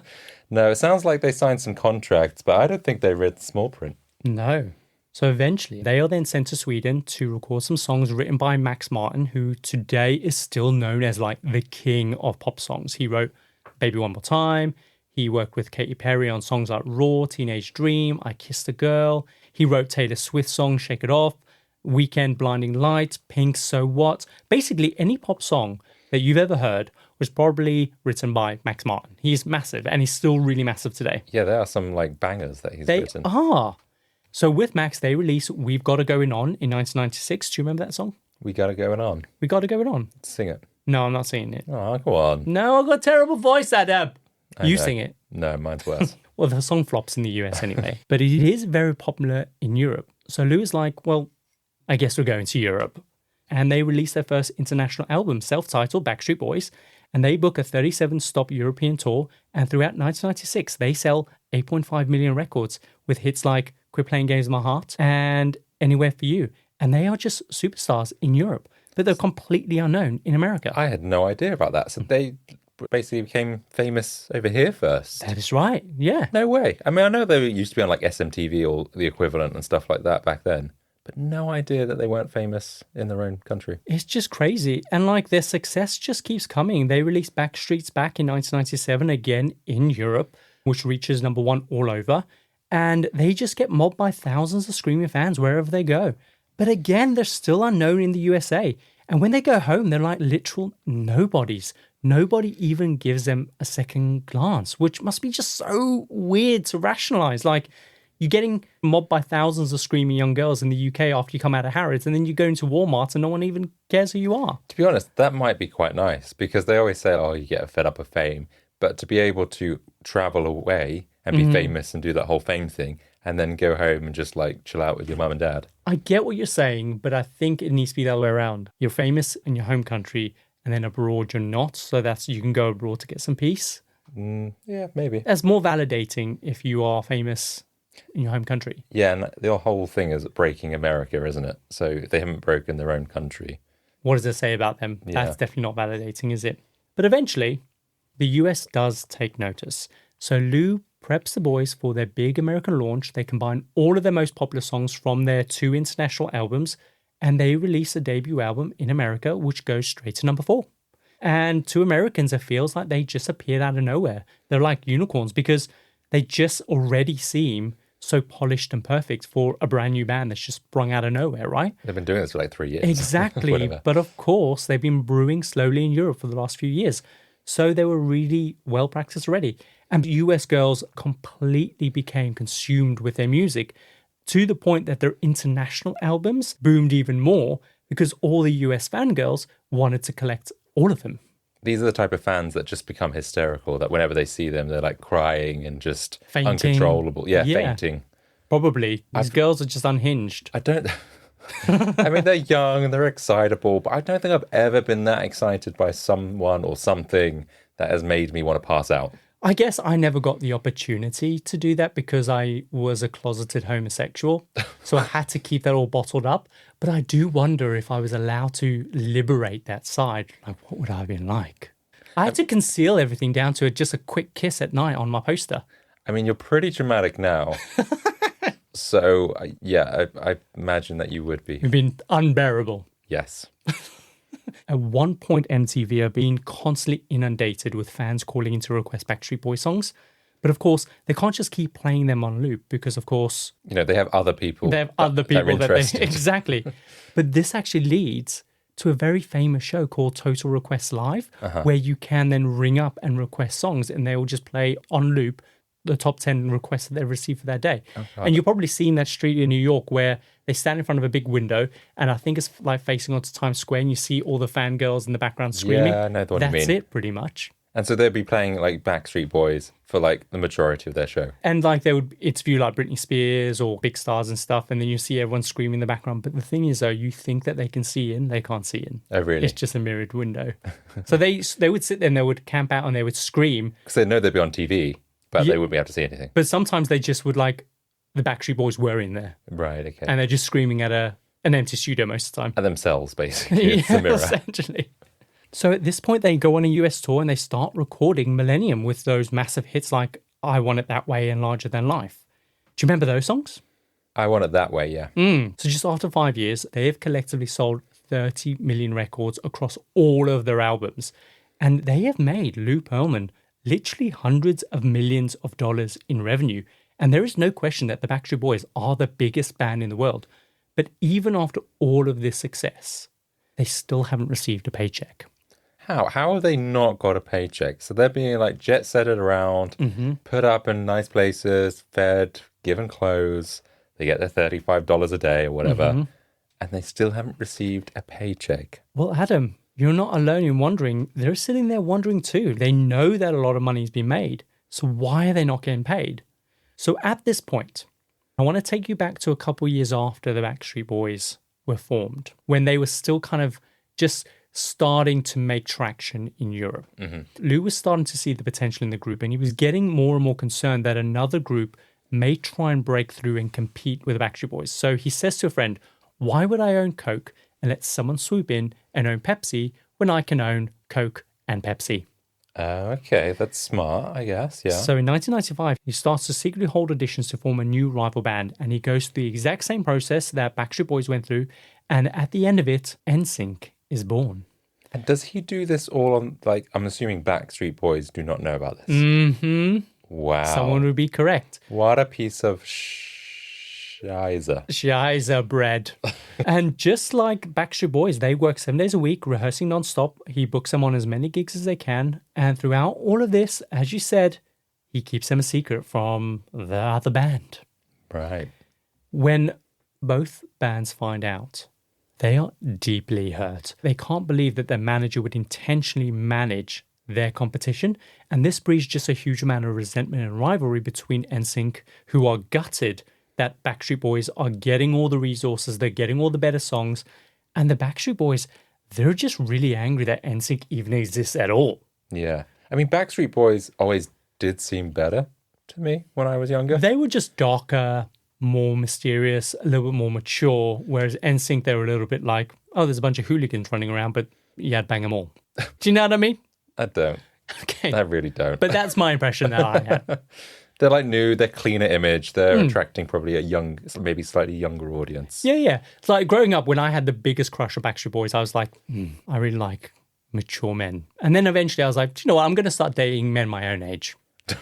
No, it sounds like they signed some contracts, but I don't think they read small print. No. So eventually, they are then sent to Sweden to record some songs written by Max Martin, who today is still known as like the king of pop songs. He wrote Baby One More Time. He worked with Katy Perry on songs like Raw, Teenage Dream, I Kissed a Girl. He wrote Taylor Swift's song Shake It Off, Weekend, Blinding Lights, Pink, So What. Basically, any pop song that you've ever heard was probably written by Max Martin. He's massive, and he's still really massive today. Yeah, there are some like bangers that he's They written. are. So with Max, they released We've Got It Going On in 1996. Do you remember that song? We got it going on. We Got It Going On. Sing it. No, I'm not singing it. Oh, go on. No, I've got a terrible voice, Adam. You know. sing it. No, mine's worse. Well, the song flops in the US anyway. But it is very popular in Europe. So Lou is like, well, I guess we're going to Europe. And they released their first international album, self-titled Backstreet Boys. And they book a 37-stop European tour. And throughout 1996, they sell 8.5 million records with hits like Quit Playing Games with My Heart and Anywhere for You. And they are just superstars in Europe. But they're completely unknown in America. I had no idea about that. So they basically became famous over here first. That is right. Yeah. No way. I mean, I know they used to be on like SMTV or the equivalent and stuff like that back then, but no idea that they weren't famous in their own country. It's just crazy. And like their success just keeps coming. They released Backstreet's Back in 1997, again in Europe, which reaches #1 all over. And they just get mobbed by thousands of screaming fans wherever they go. But again, they're still unknown in the USA. And when they go home, they're like literal nobodies. Nobody even gives them a second glance, which must be just so weird to rationalize. Like, you're getting mobbed by thousands of screaming young girls in the UK after you come out of Harrods, and then you go into Walmart and no one even cares who you are. To be honest, that might be quite nice because they always say, oh, you get fed up of fame. But to be able to travel away and be famous and do that whole fame thing and then go home and just like chill out with your mum and dad. I get what you're saying, but I think it needs to be the other way around. You're famous in your home country, and then abroad you're not. So that's you can go abroad to get some peace. Yeah, maybe. That's more validating if you are famous in your home country. Yeah, and the whole thing is breaking America, isn't it? So they haven't broken their own country. What does it say about them? Yeah. That's definitely not validating, is it? But eventually, the US does take notice. So Lou preps the boys for their big American launch. They combine all of their most popular songs from their 2 international albums, and they release a debut album in America, which goes straight to #4. And to Americans, it feels like they just appeared out of nowhere. They're like unicorns because they just already seem so polished and perfect for a brand new band that's just sprung out of nowhere, right? They've been doing this for like 3 years. Exactly. Whatever. But of course, they've been brewing slowly in Europe for the last few years. So they were really well practiced already. And US girls completely became consumed with their music to the point that their international albums boomed even more because all the US fangirls wanted to collect all of them. These are the type of fans that just become hysterical, that whenever they see them, they're like crying and just Fainting. uncontrollable. Yeah, Yeah. fainting. Probably. These girls are just unhinged. I don't... I mean, they're young and they're excitable, but I don't think I've ever been that excited by someone or something that has made me want to pass out. I guess I never got the opportunity to do that because I was a closeted homosexual. So I had to keep that all bottled up. But I do wonder if I was allowed to liberate that side. Like, what would I have been like? I had to conceal everything down to just a quick kiss at night on my poster. I mean, you're pretty dramatic now. So, yeah, I imagine that you would be. It'd been unbearable. Yes. At one point, MTV are being constantly inundated with fans calling in to request Backstreet Boys songs. But of course, they can't just keep playing them on loop because, of course, You know, they have other people. they have other people that are that they... interested. Exactly. But this actually leads to a very famous show called Total Request Live, where you can then ring up and request songs and they will just play on loop the top 10 requests that they've received for that day. And you've probably seen that street in New York where they stand in front of a big window and I think it's like facing onto Times Square and you see all the fangirls in the background screaming. Yeah, I know what you mean. That's it, pretty much. And so they'd be playing like Backstreet Boys for like the majority of their show. And like they would interview like Britney Spears or big stars and stuff, and then you see everyone screaming in the background. But the thing is, though, you think that they can see in, they can't see in. Oh, really? It's just a mirrored window. So they would sit there and they would camp out and they would scream. Because they know they'd be on TV, but they wouldn't be able to see anything. But sometimes they just would like, the Backstreet Boys were in there. Right, okay. And they're just screaming at an empty studio most of the time. At themselves, basically. It's a mirror. Essentially. So at this point, they go on a US tour and they start recording Millennium with those massive hits like I Want It That Way and Larger Than Life. Do you remember those songs? I Want It That Way, yeah. So just after 5 years, they have collectively sold 30 million records across all of their albums. And they have made Lou Pearlman literally hundreds of millions of dollars in revenue. And there is no question that the Backstreet Boys are the biggest band in the world. But even after all of this success, they still haven't received a paycheck. How have they not got a paycheck? So they're being like jet setted around, put up in nice places, fed, given clothes. They get their $35 a day or whatever. And they still haven't received a paycheck. Well, Adam, you're not alone in wondering. They're sitting there wondering too. They know that a lot of money has been made. So why are they not getting paid? So at this point, I want to take you back to a couple years after the Backstreet Boys were formed, when they were still kind of just starting to make traction in Europe. Lou was starting to see the potential in the group and he was getting more and more concerned that another group may try and break through and compete with the Backstreet Boys. So he says to a friend, why would I own Coke and let someone swoop in and own Pepsi when I can own Coke and Pepsi? Okay, that's smart, I guess, yeah. So in 1995, he starts to secretly hold auditions to form a new rival band and he goes through the exact same process that Backstreet Boys went through, and at the end of it, NSYNC is born. And does he do this all on, like, I'm assuming Backstreet Boys do not know about this? Wow. Someone would be correct. What a piece of shizer. Shizer bread. And just like Backstreet Boys, they work 7 days a week, rehearsing nonstop. He books them on as many gigs as they can. And throughout all of this, as you said, he keeps them a secret from the other band. Right. When both bands find out, they are deeply hurt. They can't believe that their manager would intentionally manage their competition. And this breeds just a huge amount of resentment and rivalry between NSYNC, who are gutted that Backstreet Boys are getting all the resources, they're getting all the better songs. And the Backstreet Boys, they're just really angry that NSYNC even exists at all. Yeah. I mean, Backstreet Boys always did seem better to me when I was younger. They were just darker, more mysterious, a little bit more mature, whereas NSYNC, they were a little bit like, oh, there's a bunch of hooligans running around, but you had bang them all. Do you know what I mean? I don't. Okay. I really don't. But that's my impression that I had. They're like new, they're cleaner image, they're attracting probably a young, maybe slightly younger audience. Yeah. It's like growing up, when I had the biggest crush on Backstreet Boys, I was like, I really like mature men. And then eventually I was like, do you know what? I'm going to start dating men my own age.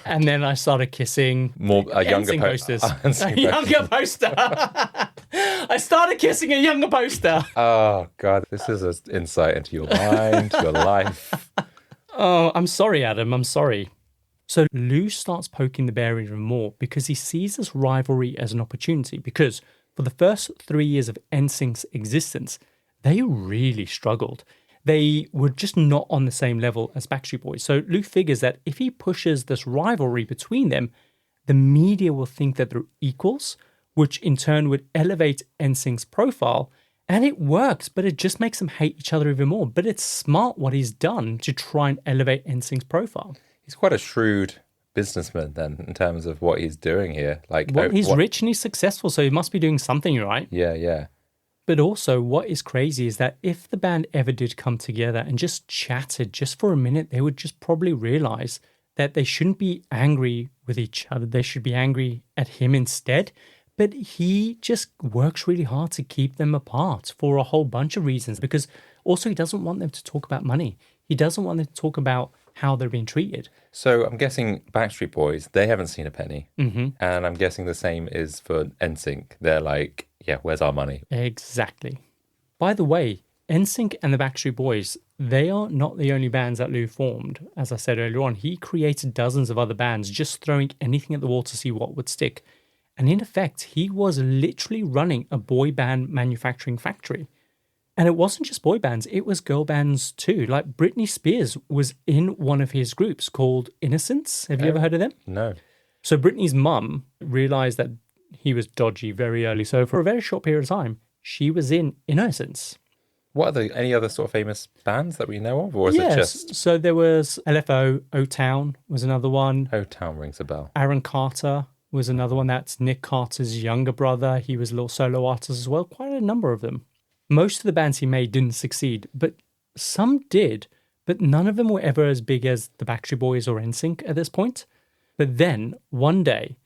And then I started kissing younger posters. A younger poster. I started kissing a younger poster. Oh, God. This is an insight into your mind, your life. Oh, I'm sorry, Adam. I'm sorry. So Lou starts poking the bear even more because he sees this rivalry as an opportunity, because for the first 3 years of NSYNC's existence, they really struggled. They were just not on the same level as Backstreet Boys. So Lou figures that if he pushes this rivalry between them, the media will think that they're equals, which in turn would elevate NSYNC's profile. And it works, but it just makes them hate each other even more. But it's smart what he's done to try and elevate NSYNC's profile. He's quite a shrewd businessman then in terms of what he's doing here. He's rich and he's successful, so he must be doing something right. Yeah. But also, what is crazy is that if the band ever did come together and just chatted just for a minute, they would just probably realize that they shouldn't be angry with each other. They should be angry at him instead. But he just works really hard to keep them apart for a whole bunch of reasons, because also he doesn't want them to talk about money. He doesn't want them to talk about how they're being treated. So I'm guessing Backstreet Boys, they haven't seen a penny. And I'm guessing the same is for NSYNC. They're like, yeah, where's our money? Exactly. By the way, NSYNC and the Backstreet Boys, they are not the only bands that Lou formed. As I said earlier on, he created dozens of other bands, just throwing anything at the wall to see what would stick. And in effect, he was literally running a boy band manufacturing factory. And it wasn't just boy bands, it was girl bands too. Like Britney Spears was in one of his groups called Innocence. Have you ever heard of them? No. So Britney's mum realized that he was dodgy very early. So for a very short period of time, she was in Innocence. What are any other sort of famous bands that we know of? Or is it just... So there was LFO, O-Town was another one. O-Town rings a bell. Aaron Carter was another one. That's Nick Carter's younger brother. He was a little solo artist as well. Quite a number of them. Most of the bands he made didn't succeed, but some did. But none of them were ever as big as the Backstreet Boys or NSYNC at this point. But then, one day,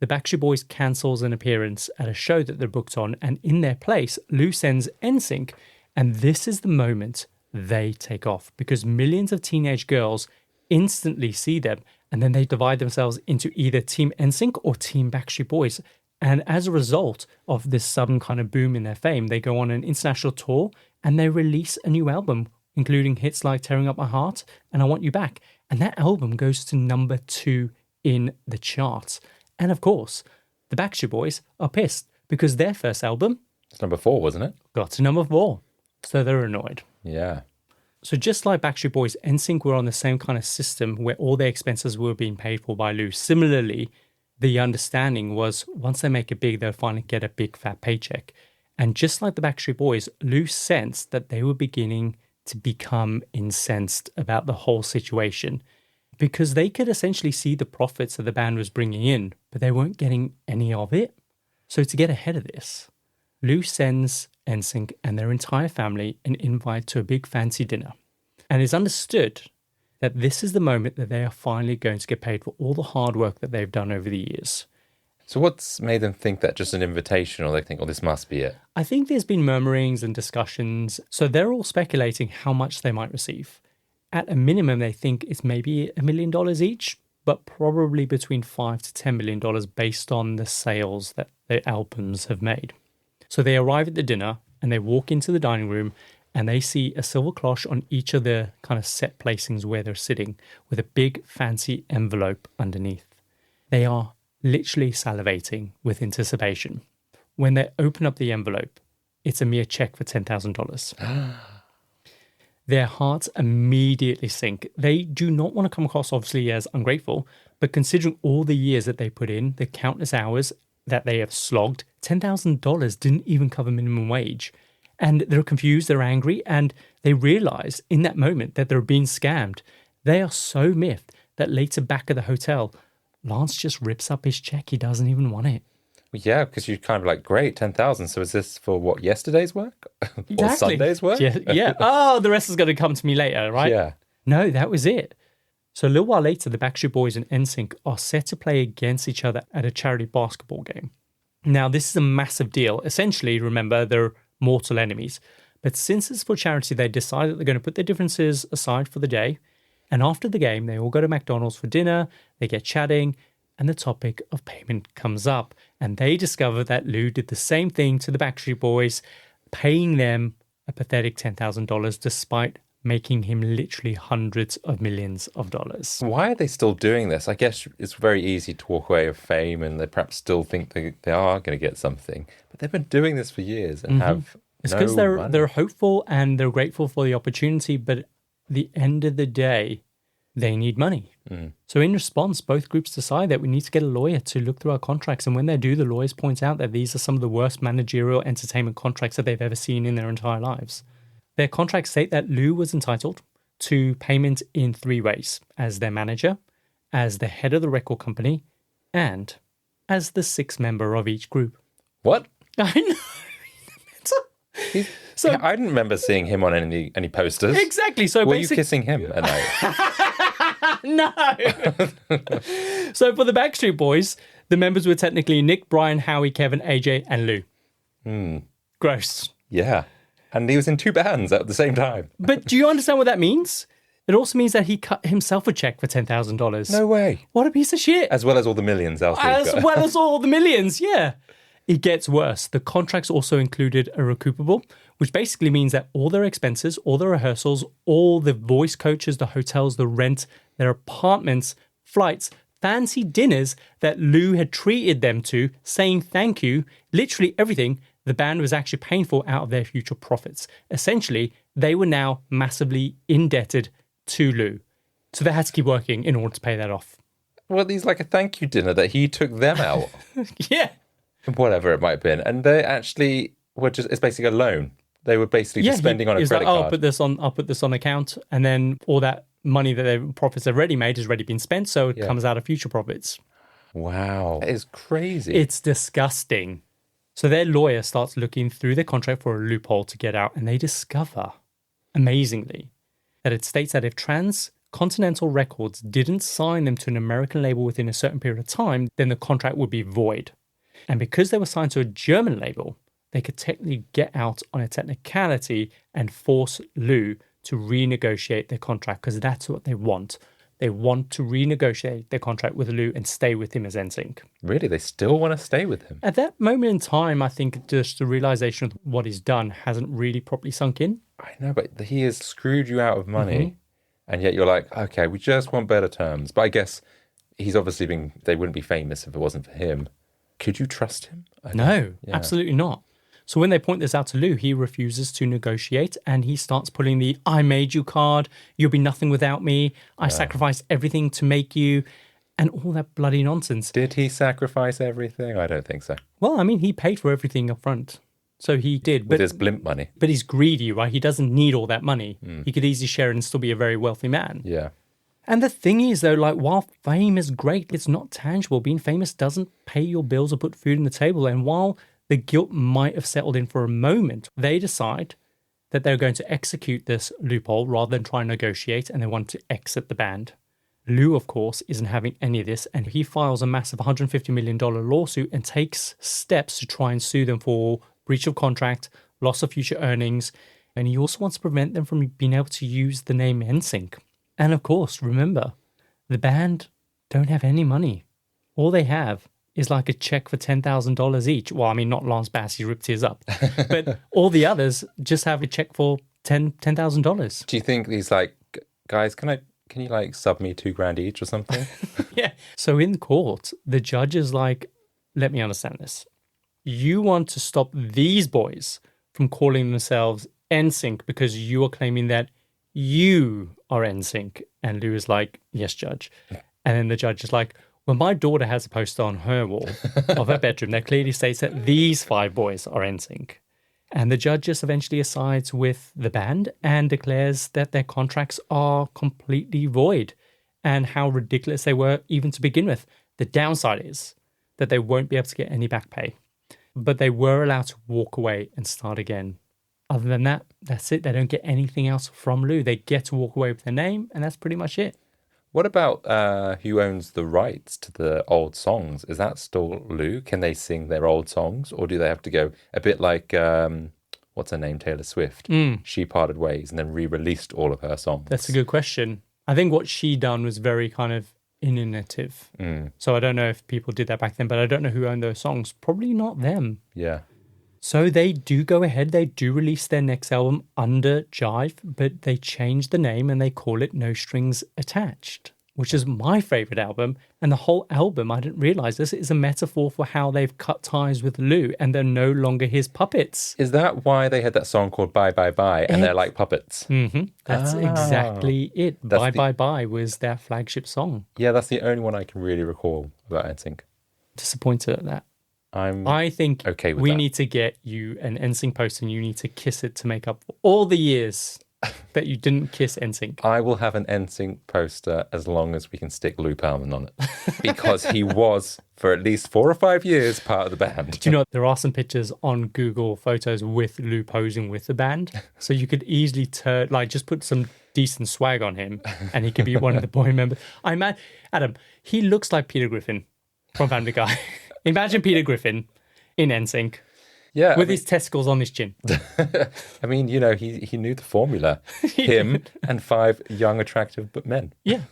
the Backstreet Boys cancels an appearance at a show that they're booked on, and in their place, Lou sends NSYNC, and this is the moment they take off, because millions of teenage girls instantly see them, and then they divide themselves into either Team NSYNC or Team Backstreet Boys. And as a result of this sudden kind of boom in their fame, they go on an international tour and they release a new album, including hits like Tearing Up My Heart and I Want You Back. And that album goes to number 2 in the charts. And of course, the Backstreet Boys are pissed because their first album... It's number 4, wasn't it? Got to number 4. So they're annoyed. Yeah. So just like Backstreet Boys, NSYNC were on the same kind of system where all their expenses were being paid for by Lou. Similarly, the understanding was once they make it big, they'll finally get a big fat paycheck. And just like the Backstreet Boys, Lou sensed that they were beginning to become incensed about the whole situation because they could essentially see the profits that the band was bringing in, but they weren't getting any of it. So to get ahead of this, Lou sends NSYNC and their entire family an invite to a big fancy dinner. And it's understood that this is the moment that they are finally going to get paid for all the hard work that they've done over the years. So what's made them think that just an invitation, or they think, oh, this must be it? I think there's been murmurings and discussions. So they're all speculating how much they might receive. At a minimum, they think it's maybe $1 million each, but probably between $5 to $10 million based on the sales that their albums have made. So they arrive at the dinner and they walk into the dining room and they see a silver cloche on each of the kind of set placings where they're sitting with a big fancy envelope underneath. They are literally salivating with anticipation. When they open up the envelope, it's a mere check for $10,000. Their hearts immediately sink. They do not want to come across obviously as ungrateful, but considering all the years that they put in, the countless hours that they have slogged, $10,000 didn't even cover minimum wage. And they're confused, they're angry, and they realize in that moment that they're being scammed. They are so miffed that later back at the hotel, Lance just rips up his check. He doesn't even want it. Well, yeah, because you're kind of like, great, 10,000. So is this for what, yesterday's work? Exactly. Or Sunday's work? Yeah. Oh, the rest is going to come to me later, right? Yeah. No, that was it. So a little while later, the Backstreet Boys and NSYNC are set to play against each other at a charity basketball game. Now, this is a massive deal. Essentially, remember, they're mortal enemies. But since it's for charity, they decide that they're going to put their differences aside for the day. And after the game, they all go to McDonald's for dinner, they get chatting, and the topic of payment comes up. And they discover that Lou did the same thing to the Backstreet Boys, paying them a pathetic $10,000 despite making him literally hundreds of millions of dollars. Why are they still doing this? I guess it's very easy to walk away with fame and they perhaps still think they are going to get something. But they've been doing this for years and have It's no because money. they're hopeful and they're grateful for the opportunity, but at the end of the day, they need money. So in response, both groups decide that we need to get a lawyer to look through our contracts. And when they do, the lawyers point out that these are some of the worst managerial entertainment contracts that they've ever seen in their entire lives. Their contracts state that Lou was entitled to payment in 3 ways: as their manager, as the head of the record company, and as the 6th member of each group. What? I know. So I didn't remember seeing him on any posters. Exactly. So were you kissing him at night? No. So for the Backstreet Boys, the members were technically Nick, Brian, Howie, Kevin, AJ, and Lou. Gross. Yeah. And he was in 2 bands at the same time. But do you understand what that means? It also means that he cut himself a check for $10,000. No way. What a piece of shit. As well as all the millions elsewhere. As well as all the millions, yeah. It gets worse. The contracts also included a recoupable, which basically means that all their expenses, all the rehearsals, all the voice coaches, the hotels, the rent, their apartments, flights, fancy dinners that Lou had treated them to, saying thank you, literally everything the band was actually paying for out of their future profits. Essentially, they were now massively indebted to Lou. So they had to keep working in order to pay that off. Well, these like a thank you dinner that he took them out. Yeah. Whatever it might have been. And they actually were just, it's basically a loan. They were basically just spending on a credit card. I'll put this on account. And then all that money that their profits have already made has already been spent. So it comes out of future profits. Wow. That is crazy. It's disgusting. So their lawyer starts looking through their contract for a loophole to get out. And they discover, amazingly, that it states that if Transcontinental Records didn't sign them to an American label within a certain period of time, then the contract would be void. And because they were signed to a German label, they could technically get out on a technicality and force Lou to renegotiate their contract, because that's what they want. They want to renegotiate their contract with Lou and stay with him as NSYNC. Really? They still want to stay with him? At that moment in time, I think just the realization of what he's done hasn't really properly sunk in. I know, but he has screwed you out of money. And yet you're like, okay, we just want better terms. But I guess he's obviously they wouldn't be famous if it wasn't for him. Could you trust him? No, absolutely not. So when they point this out to Lou, he refuses to negotiate and he starts pulling the I made you card, you'll be nothing without me, I sacrificed everything to make you, and all that bloody nonsense. Did he sacrifice everything? I don't think so. Well, I mean, he paid for everything up front. So he did. With his blimp money. But he's greedy, right? He doesn't need all that money. He could easily share it and still be a very wealthy man. Yeah. And the thing is, though, like, while fame is great, it's not tangible. Being famous doesn't pay your bills or put food on the table. And while the guilt might have settled in for a moment, they decide that they're going to execute this loophole rather than try and negotiate, and they want to exit the band. Lou, of course, isn't having any of this, and he files a massive $150 million lawsuit and takes steps to try and sue them for breach of contract, loss of future earnings, and he also wants to prevent them from being able to use the name NSYNC. And of course, remember, the band don't have any money. All they have is like a check for $10,000 each. Well, I mean, not Lance Bass, he ripped his up. But all the others just have a check for $10,000. Do you think these like, guys, can you like sub me $2,000 each or something? Yeah. So in court, the judge is like, let me understand this. You want to stop these boys from calling themselves NSYNC because you are claiming that you are NSYNC. And Lou is like, yes, judge. And then the judge is like, well, my daughter has a poster on her wall of her bedroom that clearly states that these 5 boys are NSYNC. And the judge just eventually sides with the band and declares that their contracts are completely void and how ridiculous they were even to begin with. The downside is that they won't be able to get any back pay, but they were allowed to walk away and start again. Other than that, that's it. They don't get anything else from Lou. They get to walk away with their name, and that's pretty much it. What about who owns the rights to the old songs? Is that still Lou? Can they sing their old songs? Or do they have to go a bit like, what's her name, Taylor Swift? She parted ways and then re-released all of her songs. That's a good question. I think what she done was very kind of innovative. So I don't know if people did that back then, but I don't know who owned those songs. Probably not them. Yeah. So they do go ahead, they do release their next album under Jive, but they change the name and they call it No Strings Attached, which is my favorite album. And the whole album, I didn't realize this, is a metaphor for how they've cut ties with Lou and they're no longer his puppets. Is that why they had that song called Bye Bye Bye and they're like puppets? That's exactly it. Bye Bye Bye was their flagship song. Yeah, that's the only one I can really recall about NSYNC. Disappointed at that. I think okay with we that. need to get you an NSYNC poster and you need to kiss it to make up for all the years that you didn't kiss NSYNC. I will have an NSYNC poster as long as we can stick Lou Pearlman on it. Because he was, for at least 4 or 5 years, part of the band. Do you know, there are some pictures on Google Photos with Lou posing with the band. So you could easily just put some decent swag on him and he could be one of the boy members. Adam, he looks like Peter Griffin from Family Guy. Imagine Peter Griffin in NSYNC. Yeah. With his testicles on his chin. I mean, he knew the formula. Him and 5 young, attractive men. Yeah.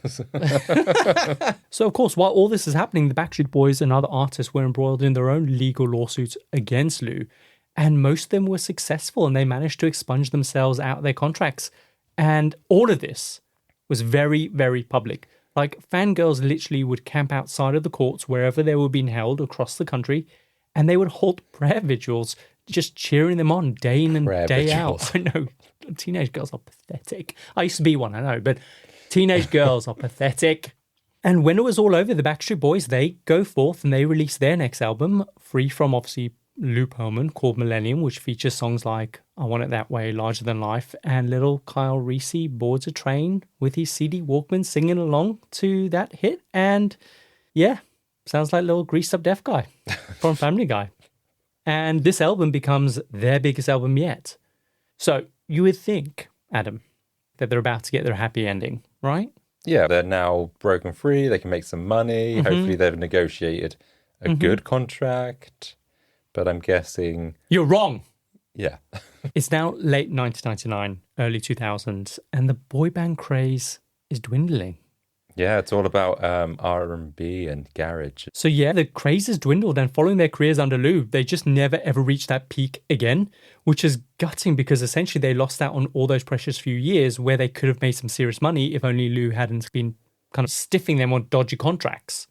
So, of course, while all this is happening, the Backstreet Boys and other artists were embroiled in their own legal lawsuits against Lou. And most of them were successful and they managed to expunge themselves out of their contracts. And all of this was very, very public. Like, fangirls literally would camp outside of the courts wherever they were being held across the country, and they would hold prayer vigils, just cheering them on day in and day out. I know, teenage girls are pathetic. I used to be one, I know, but teenage girls are pathetic. And when it was all over, the Backstreet Boys, they go forth and they release their next album, free from, obviously, Lou Pearlman, called Millennium, which features songs like I Want It That Way, Larger Than Life, and little Kyle Risi boards a train with his CD Walkman singing along to that hit. And yeah, sounds like little greased up deaf guy from Family Guy. And this album becomes their biggest album yet. So you would think, Adam, that they're about to get their happy ending, right? Yeah, they're now broken free. They can make some money. Mm-hmm. Hopefully they've negotiated a good contract. But I'm guessing... You're wrong. Yeah. It's now late 1999, early 2000s, and the boy band craze is dwindling. Yeah, it's all about R&B and garage. So yeah, the craze has dwindled, and following their careers under Lou, they just never ever reached that peak again, which is gutting because essentially they lost out on all those precious few years where they could have made some serious money if only Lou hadn't been kind of stiffing them on dodgy contracts.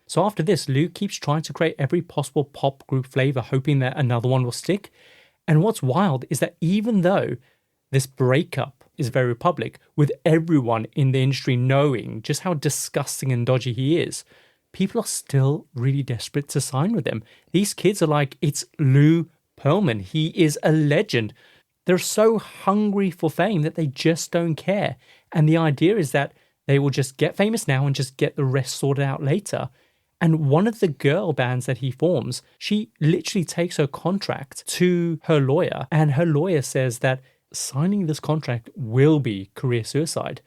So after this, Lou keeps trying to create every possible pop group flavor, hoping that another one will stick. And what's wild is that even though this breakup is very public, with everyone in the industry knowing just how disgusting and dodgy he is, people are still really desperate to sign with them. These kids are like, it's Lou Pearlman. He is a legend. They're so hungry for fame that they just don't care. And the idea is that they will just get famous now and just get the rest sorted out later. And one of the girl bands that he forms, she literally takes her contract to her lawyer, and her lawyer says that signing this contract will be career suicide.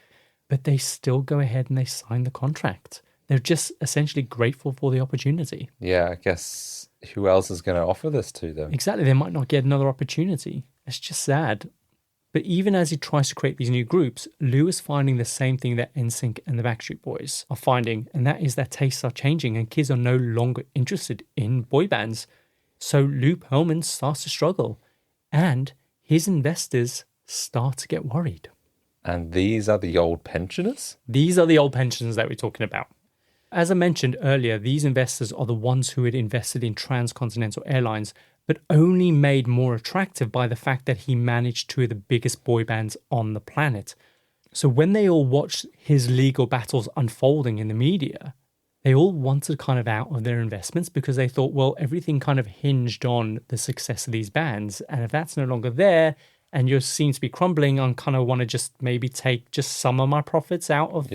But they still go ahead and they sign the contract. They're just essentially grateful for the opportunity. Yeah, I guess who else is going to offer this to them? Exactly. They might not get another opportunity. It's just sad. But even as he tries to create these new groups, Lou is finding the same thing that NSYNC and the Backstreet Boys are finding, and that is that tastes are changing and kids are no longer interested in boy bands. So Lou Pearlman starts to struggle, and his investors start to get worried. And these are the old pensioners? These are the old pensioners that we're talking about. As I mentioned earlier, these investors are the ones who had invested in transcontinental airlines, but only made more attractive by the fact that he managed two of the biggest boy bands on the planet. So when they all watched his legal battles unfolding in the media, they all wanted kind of out of their investments because they thought, well, everything kind of hinged on the success of these bands. And if that's no longer there and you're seen to be crumbling, I kind of want to just maybe take just some of my profits out of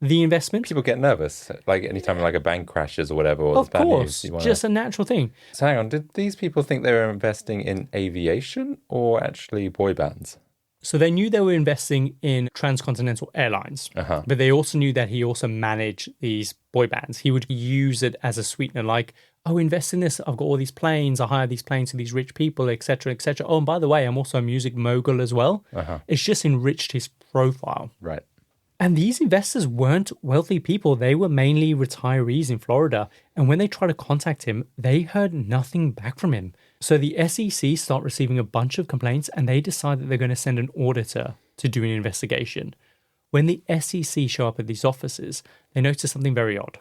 the investment. People get nervous, like anytime like a bank crashes or whatever. Or of course, just a natural thing. So hang on, did these people think they were investing in aviation or actually boy bands? So they knew they were investing in transcontinental airlines, but they also knew that he also managed these boy bands. He would use it as a sweetener, like, oh, invest in this. I've got all these planes. I hire these planes to these rich people, etc., etc. Oh, and by the way, I'm also a music mogul as well. It's just enriched his profile. Right. And these investors weren't wealthy people. They were mainly retirees in Florida. And when they tried to contact him, they heard nothing back from him. So the SEC start receiving a bunch of complaints and they decide that they're going to send an auditor to do an investigation. When the SEC show up at these offices, they notice something very odd.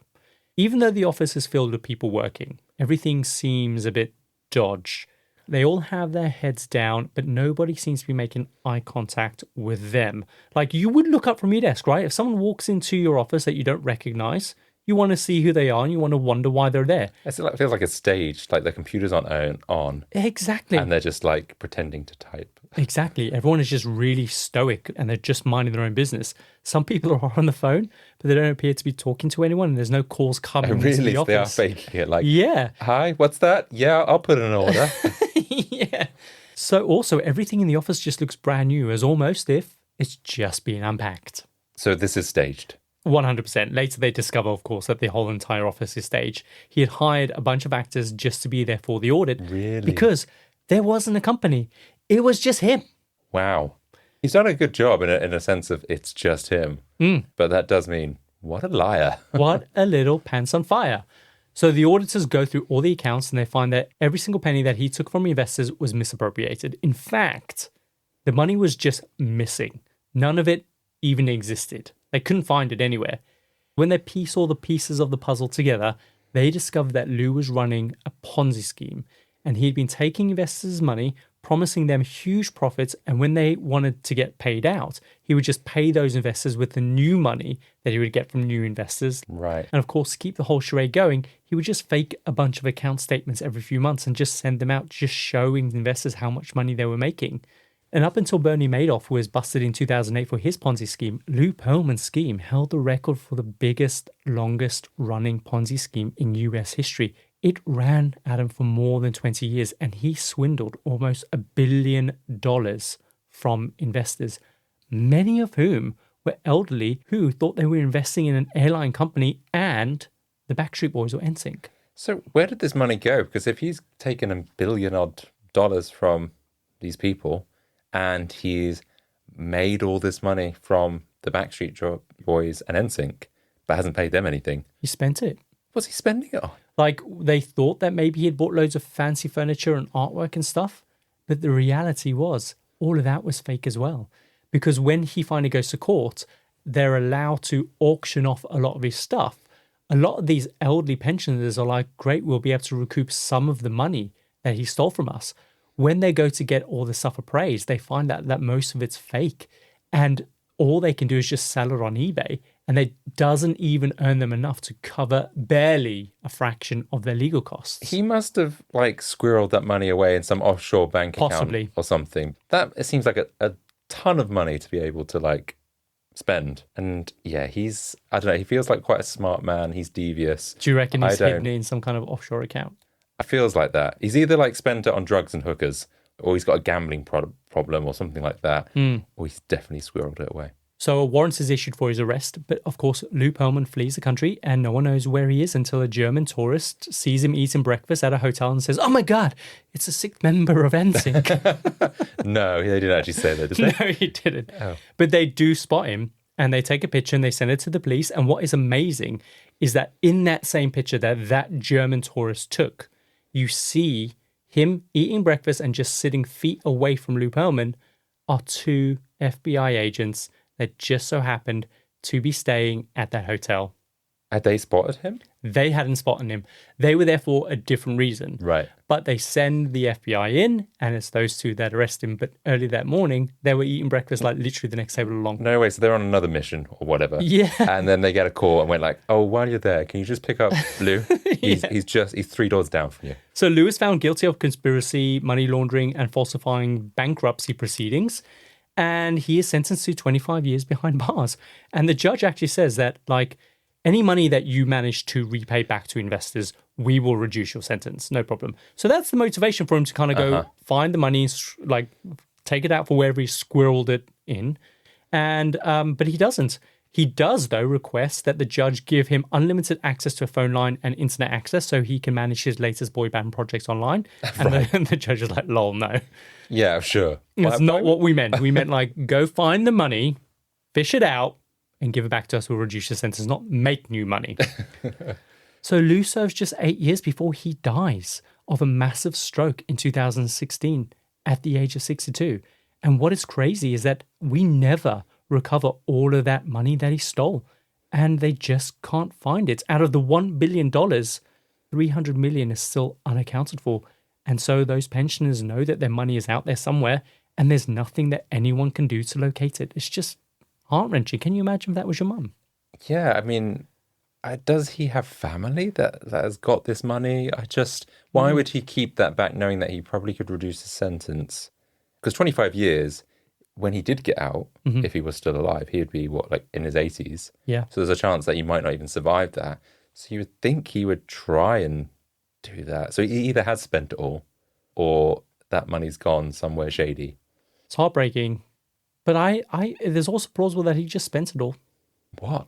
Even though the office is filled with people working, everything seems a bit dodge. They all have their heads down, but nobody seems to be making eye contact with them. Like, you would look up from your desk, right? If someone walks into your office that you don't recognize, you want to see who they are and you want to wonder why they're there. It feels like a stage, like the computer's on. Exactly. And they're just like pretending to type. Exactly. Everyone is just really stoic and they're just minding their own business. Some people are on the phone, but they don't appear to be talking to anyone and there's no calls coming into the office. They are faking it. Like, hi, what's that? Yeah, I'll put in an order. Yeah. So also everything in the office just looks brand new, as almost if it's just being unpacked. So this is staged. 100%. Later, they discover, of course, that the whole entire office is staged. He had hired a bunch of actors just to be there for the audit. Really? Because there wasn't a company. It was just him. Wow. He's done a good job in a sense of it's just him. But that does mean, what a liar. What a little pants on fire. So the auditors go through all the accounts and they find that every single penny that he took from investors was misappropriated. In fact, the money was just missing. None of it even existed. They couldn't find it anywhere. When they piece all the pieces of the puzzle together, they discovered that Lou was running a Ponzi scheme and he'd been taking investors' money, promising them huge profits, and when they wanted to get paid out, he would just pay those investors with the new money that he would get from new investors. Right. And of course, to keep the whole charade going, he would just fake a bunch of account statements every few months and just send them out, just showing investors how much money they were making. And up until Bernie Madoff was busted in 2008 for his Ponzi scheme, Lou Pearlman's scheme held the record for the biggest, longest running Ponzi scheme in US history. It ran at him for more than 20 years and he swindled almost $1 billion from investors, many of whom were elderly who thought they were investing in an airline company and the Backstreet Boys or NSYNC. So where did this money go? Because if he's taken $1 billion odd from these people and he's made all this money from the Backstreet Boys and NSYNC, but hasn't paid them anything. He spent it. What's he spending it on? Like, they thought that maybe he had bought loads of fancy furniture and artwork and stuff, but the reality was all of that was fake as well. Because when he finally goes to court, they're allowed to auction off a lot of his stuff. A lot of these elderly pensioners are like, great, we'll be able to recoup some of the money that he stole from us. When they go to get all the stuff appraised, they find out that most of it's fake. And all they can do is just sell it on eBay. And it doesn't even earn them enough to cover barely a fraction of their legal costs. He must have squirreled that money away in some offshore bank account or something. That it seems like a ton of money to be able to spend. And yeah, I don't know, he feels like quite a smart man. He's devious. Do you reckon he's hidden in some kind of offshore account? It feels like that. He's either spent it on drugs and hookers, or he's got a gambling problem or something like that, or he's definitely squirreled it away. So a warrant is issued for his arrest, but of course Lou Pearlman flees the country and no one knows where he is until a German tourist sees him eating breakfast at a hotel and says, "Oh my God, it's a sixth member of NSYNC." No, they didn't actually say that, did they? No, he didn't. Oh. But they do spot him and they take a picture and they send it to the police. And what is amazing is that in that same picture that German tourist took, you see him eating breakfast and just sitting feet away from Lou Pearlman are two FBI agents that just so happened to be staying at that hotel. Had they spotted him? They hadn't spotted him. They were there for a different reason. Right. But they send the FBI in, and it's those two that arrest him. But early that morning, they were eating breakfast literally the next table along. No way. So they're on another mission or whatever. Yeah. And then they get a call and went oh, while you're there, can you just pick up Lou? He's 3 doors down from you. So Lou is found guilty of conspiracy, money laundering, and falsifying bankruptcy proceedings. And he is sentenced to 25 years behind bars. And the judge actually says that, any money that you manage to repay back to investors, we will reduce your sentence. No problem. So that's the motivation for him to kind of go find the money, take it out for wherever he squirreled it in. And but he doesn't. He does, though, request that the judge give him unlimited access to a phone line and internet access so he can manage his latest boy band projects online. Right. And the judge is like, lol, no. Yeah, sure. That's not what we meant. We meant go find the money, fish it out, and give it back to us. We'll reduce the sentence, not make new money. So Lou serves just 8 years before he dies of a massive stroke in 2016 at the age of 62. And what is crazy is that we never recover all of that money that he stole. And they just can't find it. Out of the $1 billion, $300 million is still unaccounted for. And so those pensioners know that their money is out there somewhere and there's nothing that anyone can do to locate it. It's just heart-wrenching. Can you imagine if that was your mum? Yeah, I mean, does he have family that has got this money? Why would he keep that back knowing that he probably could reduce his sentence? Because 25 years, when he did get out, if he was still alive, he would be, in his 80s? Yeah. So there's a chance that he might not even survive that. So you would think he would try and do that. So he either has spent it all or that money's gone somewhere shady. It's heartbreaking. But there's also plausible that he just spent it all. What?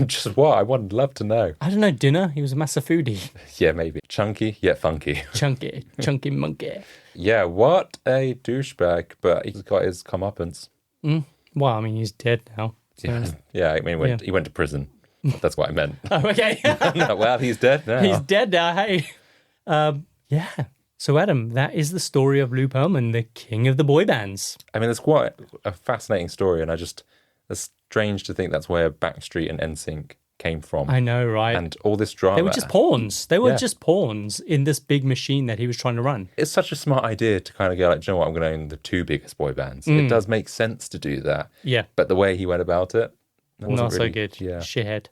Just what? I would love to know. I don't know, dinner? He was a massive foodie. Yeah, maybe. Chunky, yet funky. Chunky monkey. Yeah, what a douchebag, but he's got his comeuppance. Well, I mean, he's dead now. So. Yeah, I mean, he went to prison. That's what I meant. Oh, okay. Well, he's dead now. He's dead now, hey. Yeah. So, Adam, that is the story of Lou Pearlman, the king of the boy bands. I mean, it's quite a fascinating story, and it's strange to think that's where Backstreet and NSYNC came from. I know, right? And all this drama. They were just pawns. They were just pawns in this big machine that he was trying to run. It's such a smart idea to kind of go like, do you know what, I'm going to own the two biggest boy bands. It does make sense to do that. Yeah. But the way he went about it, not so good. Yeah. Shithead.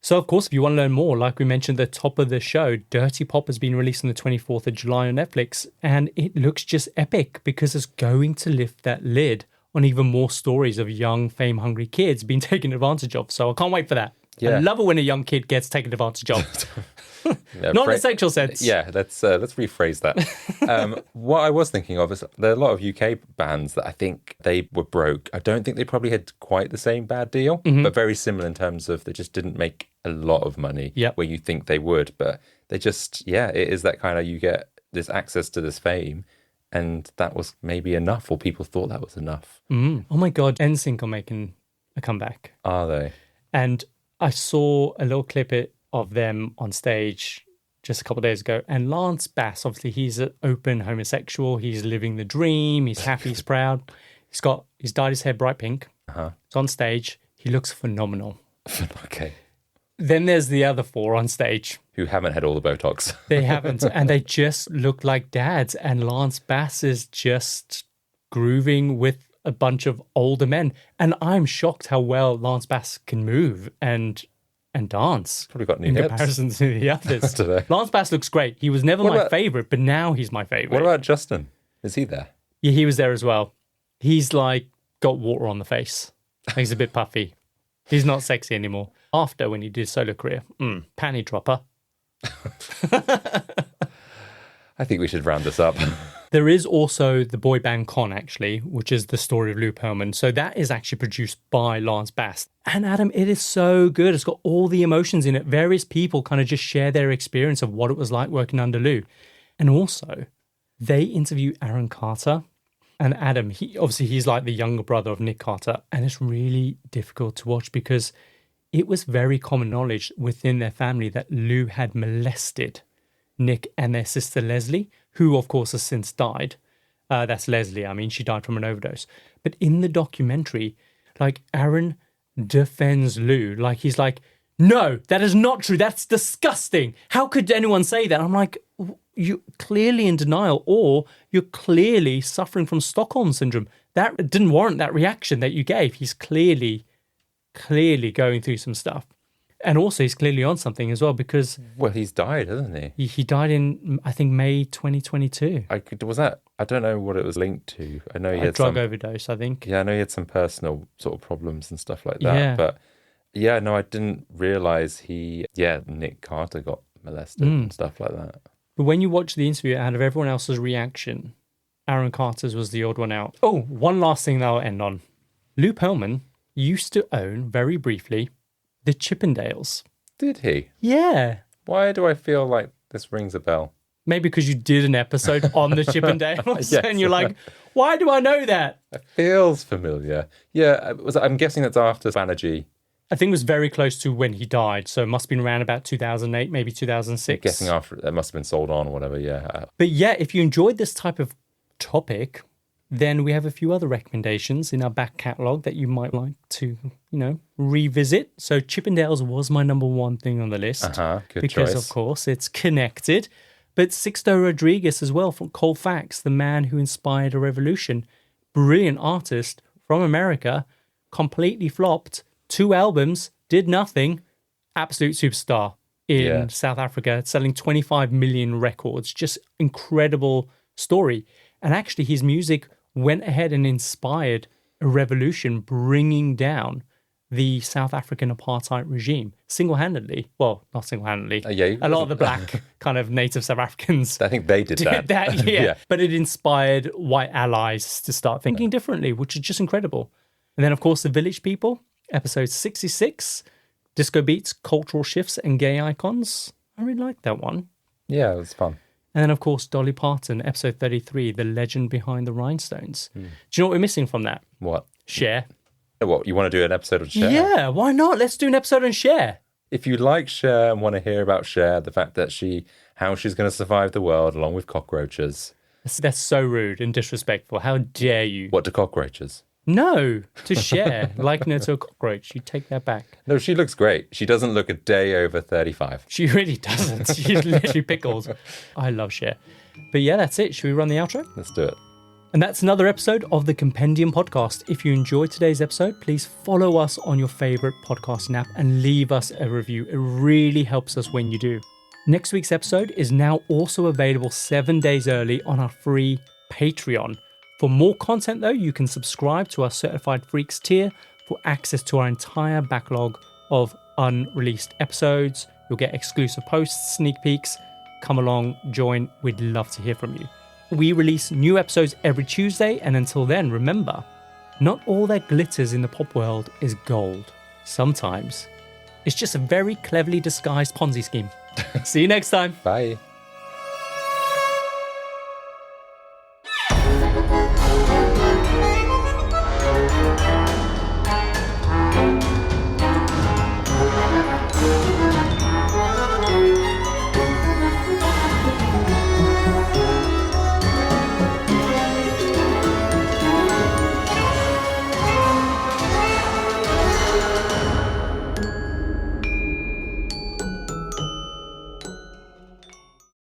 So, of course, if you want to learn more, like we mentioned at the top of the show, Dirty Pop has been released on the 24th of July on Netflix, and it looks just epic because it's going to lift that lid on even more stories of young, fame-hungry kids being taken advantage of. So I can't wait for that. Yeah. I love it when a young kid gets taken advantage of. Not in a sexual sense. Yeah, let's rephrase that. What I was thinking of is there are a lot of UK bands that I think they were broke. I don't think they probably had quite the same bad deal, but very similar in terms of they just didn't make a lot of money where you think they would. But they just, it is that kind of, you get this access to this fame, and that was maybe enough, or people thought that was enough. Oh my God, NSYNC are making a comeback. Are they? And I saw a little clip of them on stage just a couple of days ago. And Lance Bass, obviously, he's an open homosexual. He's living the dream. He's happy. He's proud. He's dyed his hair bright pink. He's on stage. He looks phenomenal. Okay. Then there's the other four on stage. Who haven't had all the Botox. They haven't. And they just look like dads. And Lance Bass is just grooving with a bunch of older men. And I'm shocked how well Lance Bass can move and dance. Probably got new in hips. comparison to the others. Today. Lance Bass looks great. He was never my favourite, but now he's my favourite. What about Justin? Is he there? Yeah, he was there as well. He's like got water on the face. He's a bit puffy. He's not sexy anymore. After, when he did solo career, panty dropper. I think we should round this up. There is also the Boy Band Con, actually, which is the story of Lou Pearlman. So that is actually produced by Lance Bass. And Adam, it is so good. It's got all the emotions in it. Various people kind of just share their experience of what it was like working under Lou. And also, they interview Aaron Carter. And Adam, he's like the younger brother of Nick Carter. And it's really difficult to watch because it was very common knowledge within their family that Lou had molested Nick and their sister Leslie, who of course has since died. That's Leslie. I mean, she died from an overdose. But in the documentary, like, Aaron defends Lou. Like, he's like, no, that is not true. That's disgusting. How could anyone say that? I'm like, you're clearly in denial, or you're clearly suffering from Stockholm syndrome. That didn't warrant that reaction that you gave. He's clearly going through some stuff. And also, he's clearly on something as well because... Well, he's died, hasn't he? He died in, I think, May 2022. Was that... I don't know what it was linked to. I know he had drug overdose, I think. Yeah, I know he had some personal sort of problems and stuff like that. Yeah. But, yeah, no, I didn't realise Nick Carter got molested and stuff like that. But when you watch the interview, out of everyone else's reaction, Aaron Carter's was the odd one out. Oh, one last thing that I'll end on. Lou Pearlman used to own, very briefly, the Chippendales. Did he? Yeah. Why do I feel like this rings a bell? Maybe because you did an episode on the Chippendales and you're like, why do I know that? It feels familiar. Yeah, I'm guessing that's after Banerjee. I think it was very close to when he died, so it must have been around about 2008, maybe 2006. I'm guessing after that must have been sold on or whatever, yeah. But yeah, if you enjoyed this type of topic, then we have a few other recommendations in our back catalogue that you might like to, revisit. So Chippendales was my number one thing on the list. Good because, choice. Of course, it's connected. But Sixto Rodriguez as well from Colfax, the man who inspired a revolution. Brilliant artist from America, completely flopped. 2 albums, did nothing. Absolute superstar in South Africa, selling 25 million records. Just incredible story. And actually, his music went ahead and inspired a revolution, bringing down the South African apartheid regime single-handedly. Well, not single-handedly. A lot of the black kind of native South Africans. I think they did that. Yeah. But it inspired white allies to start thinking differently, which is just incredible. And then, of course, the Village People, episode 66, Disco beats, cultural shifts, and gay icons. I really liked that one. Yeah, it was fun. And then, of course, Dolly Parton, episode 33, The Legend Behind the Rhinestones. Do you know what we're missing from that? What? Cher. What, you want to do an episode of Cher? Yeah, why not? Let's do an episode on Cher. If you like Cher and want to hear about Cher, the fact that how she's going to survive the world along with cockroaches. That's so rude and disrespectful. How dare you? What, to cockroaches? No, to Cher. Liken her to a cockroach. You take that back. No, she looks great. She doesn't look a day over 35. She really doesn't. She's literally pickles. I love Cher. But yeah, that's it. Should we run the outro? Let's do it. And that's another episode of the Compendium podcast. If you enjoyed today's episode, please follow us on your favorite podcasting app and leave us a review. It really helps us when you do. Next week's episode is now also available 7 days early on our free Patreon. For more content, though, you can subscribe to our Certified Freaks tier for access to our entire backlog of unreleased episodes. You'll get exclusive posts, sneak peeks. Come along, join. We'd love to hear from you. We release new episodes every Tuesday, and until then, remember, not all that glitters in the pop world is gold. Sometimes it's just a very cleverly disguised Ponzi scheme. See you next time. Bye.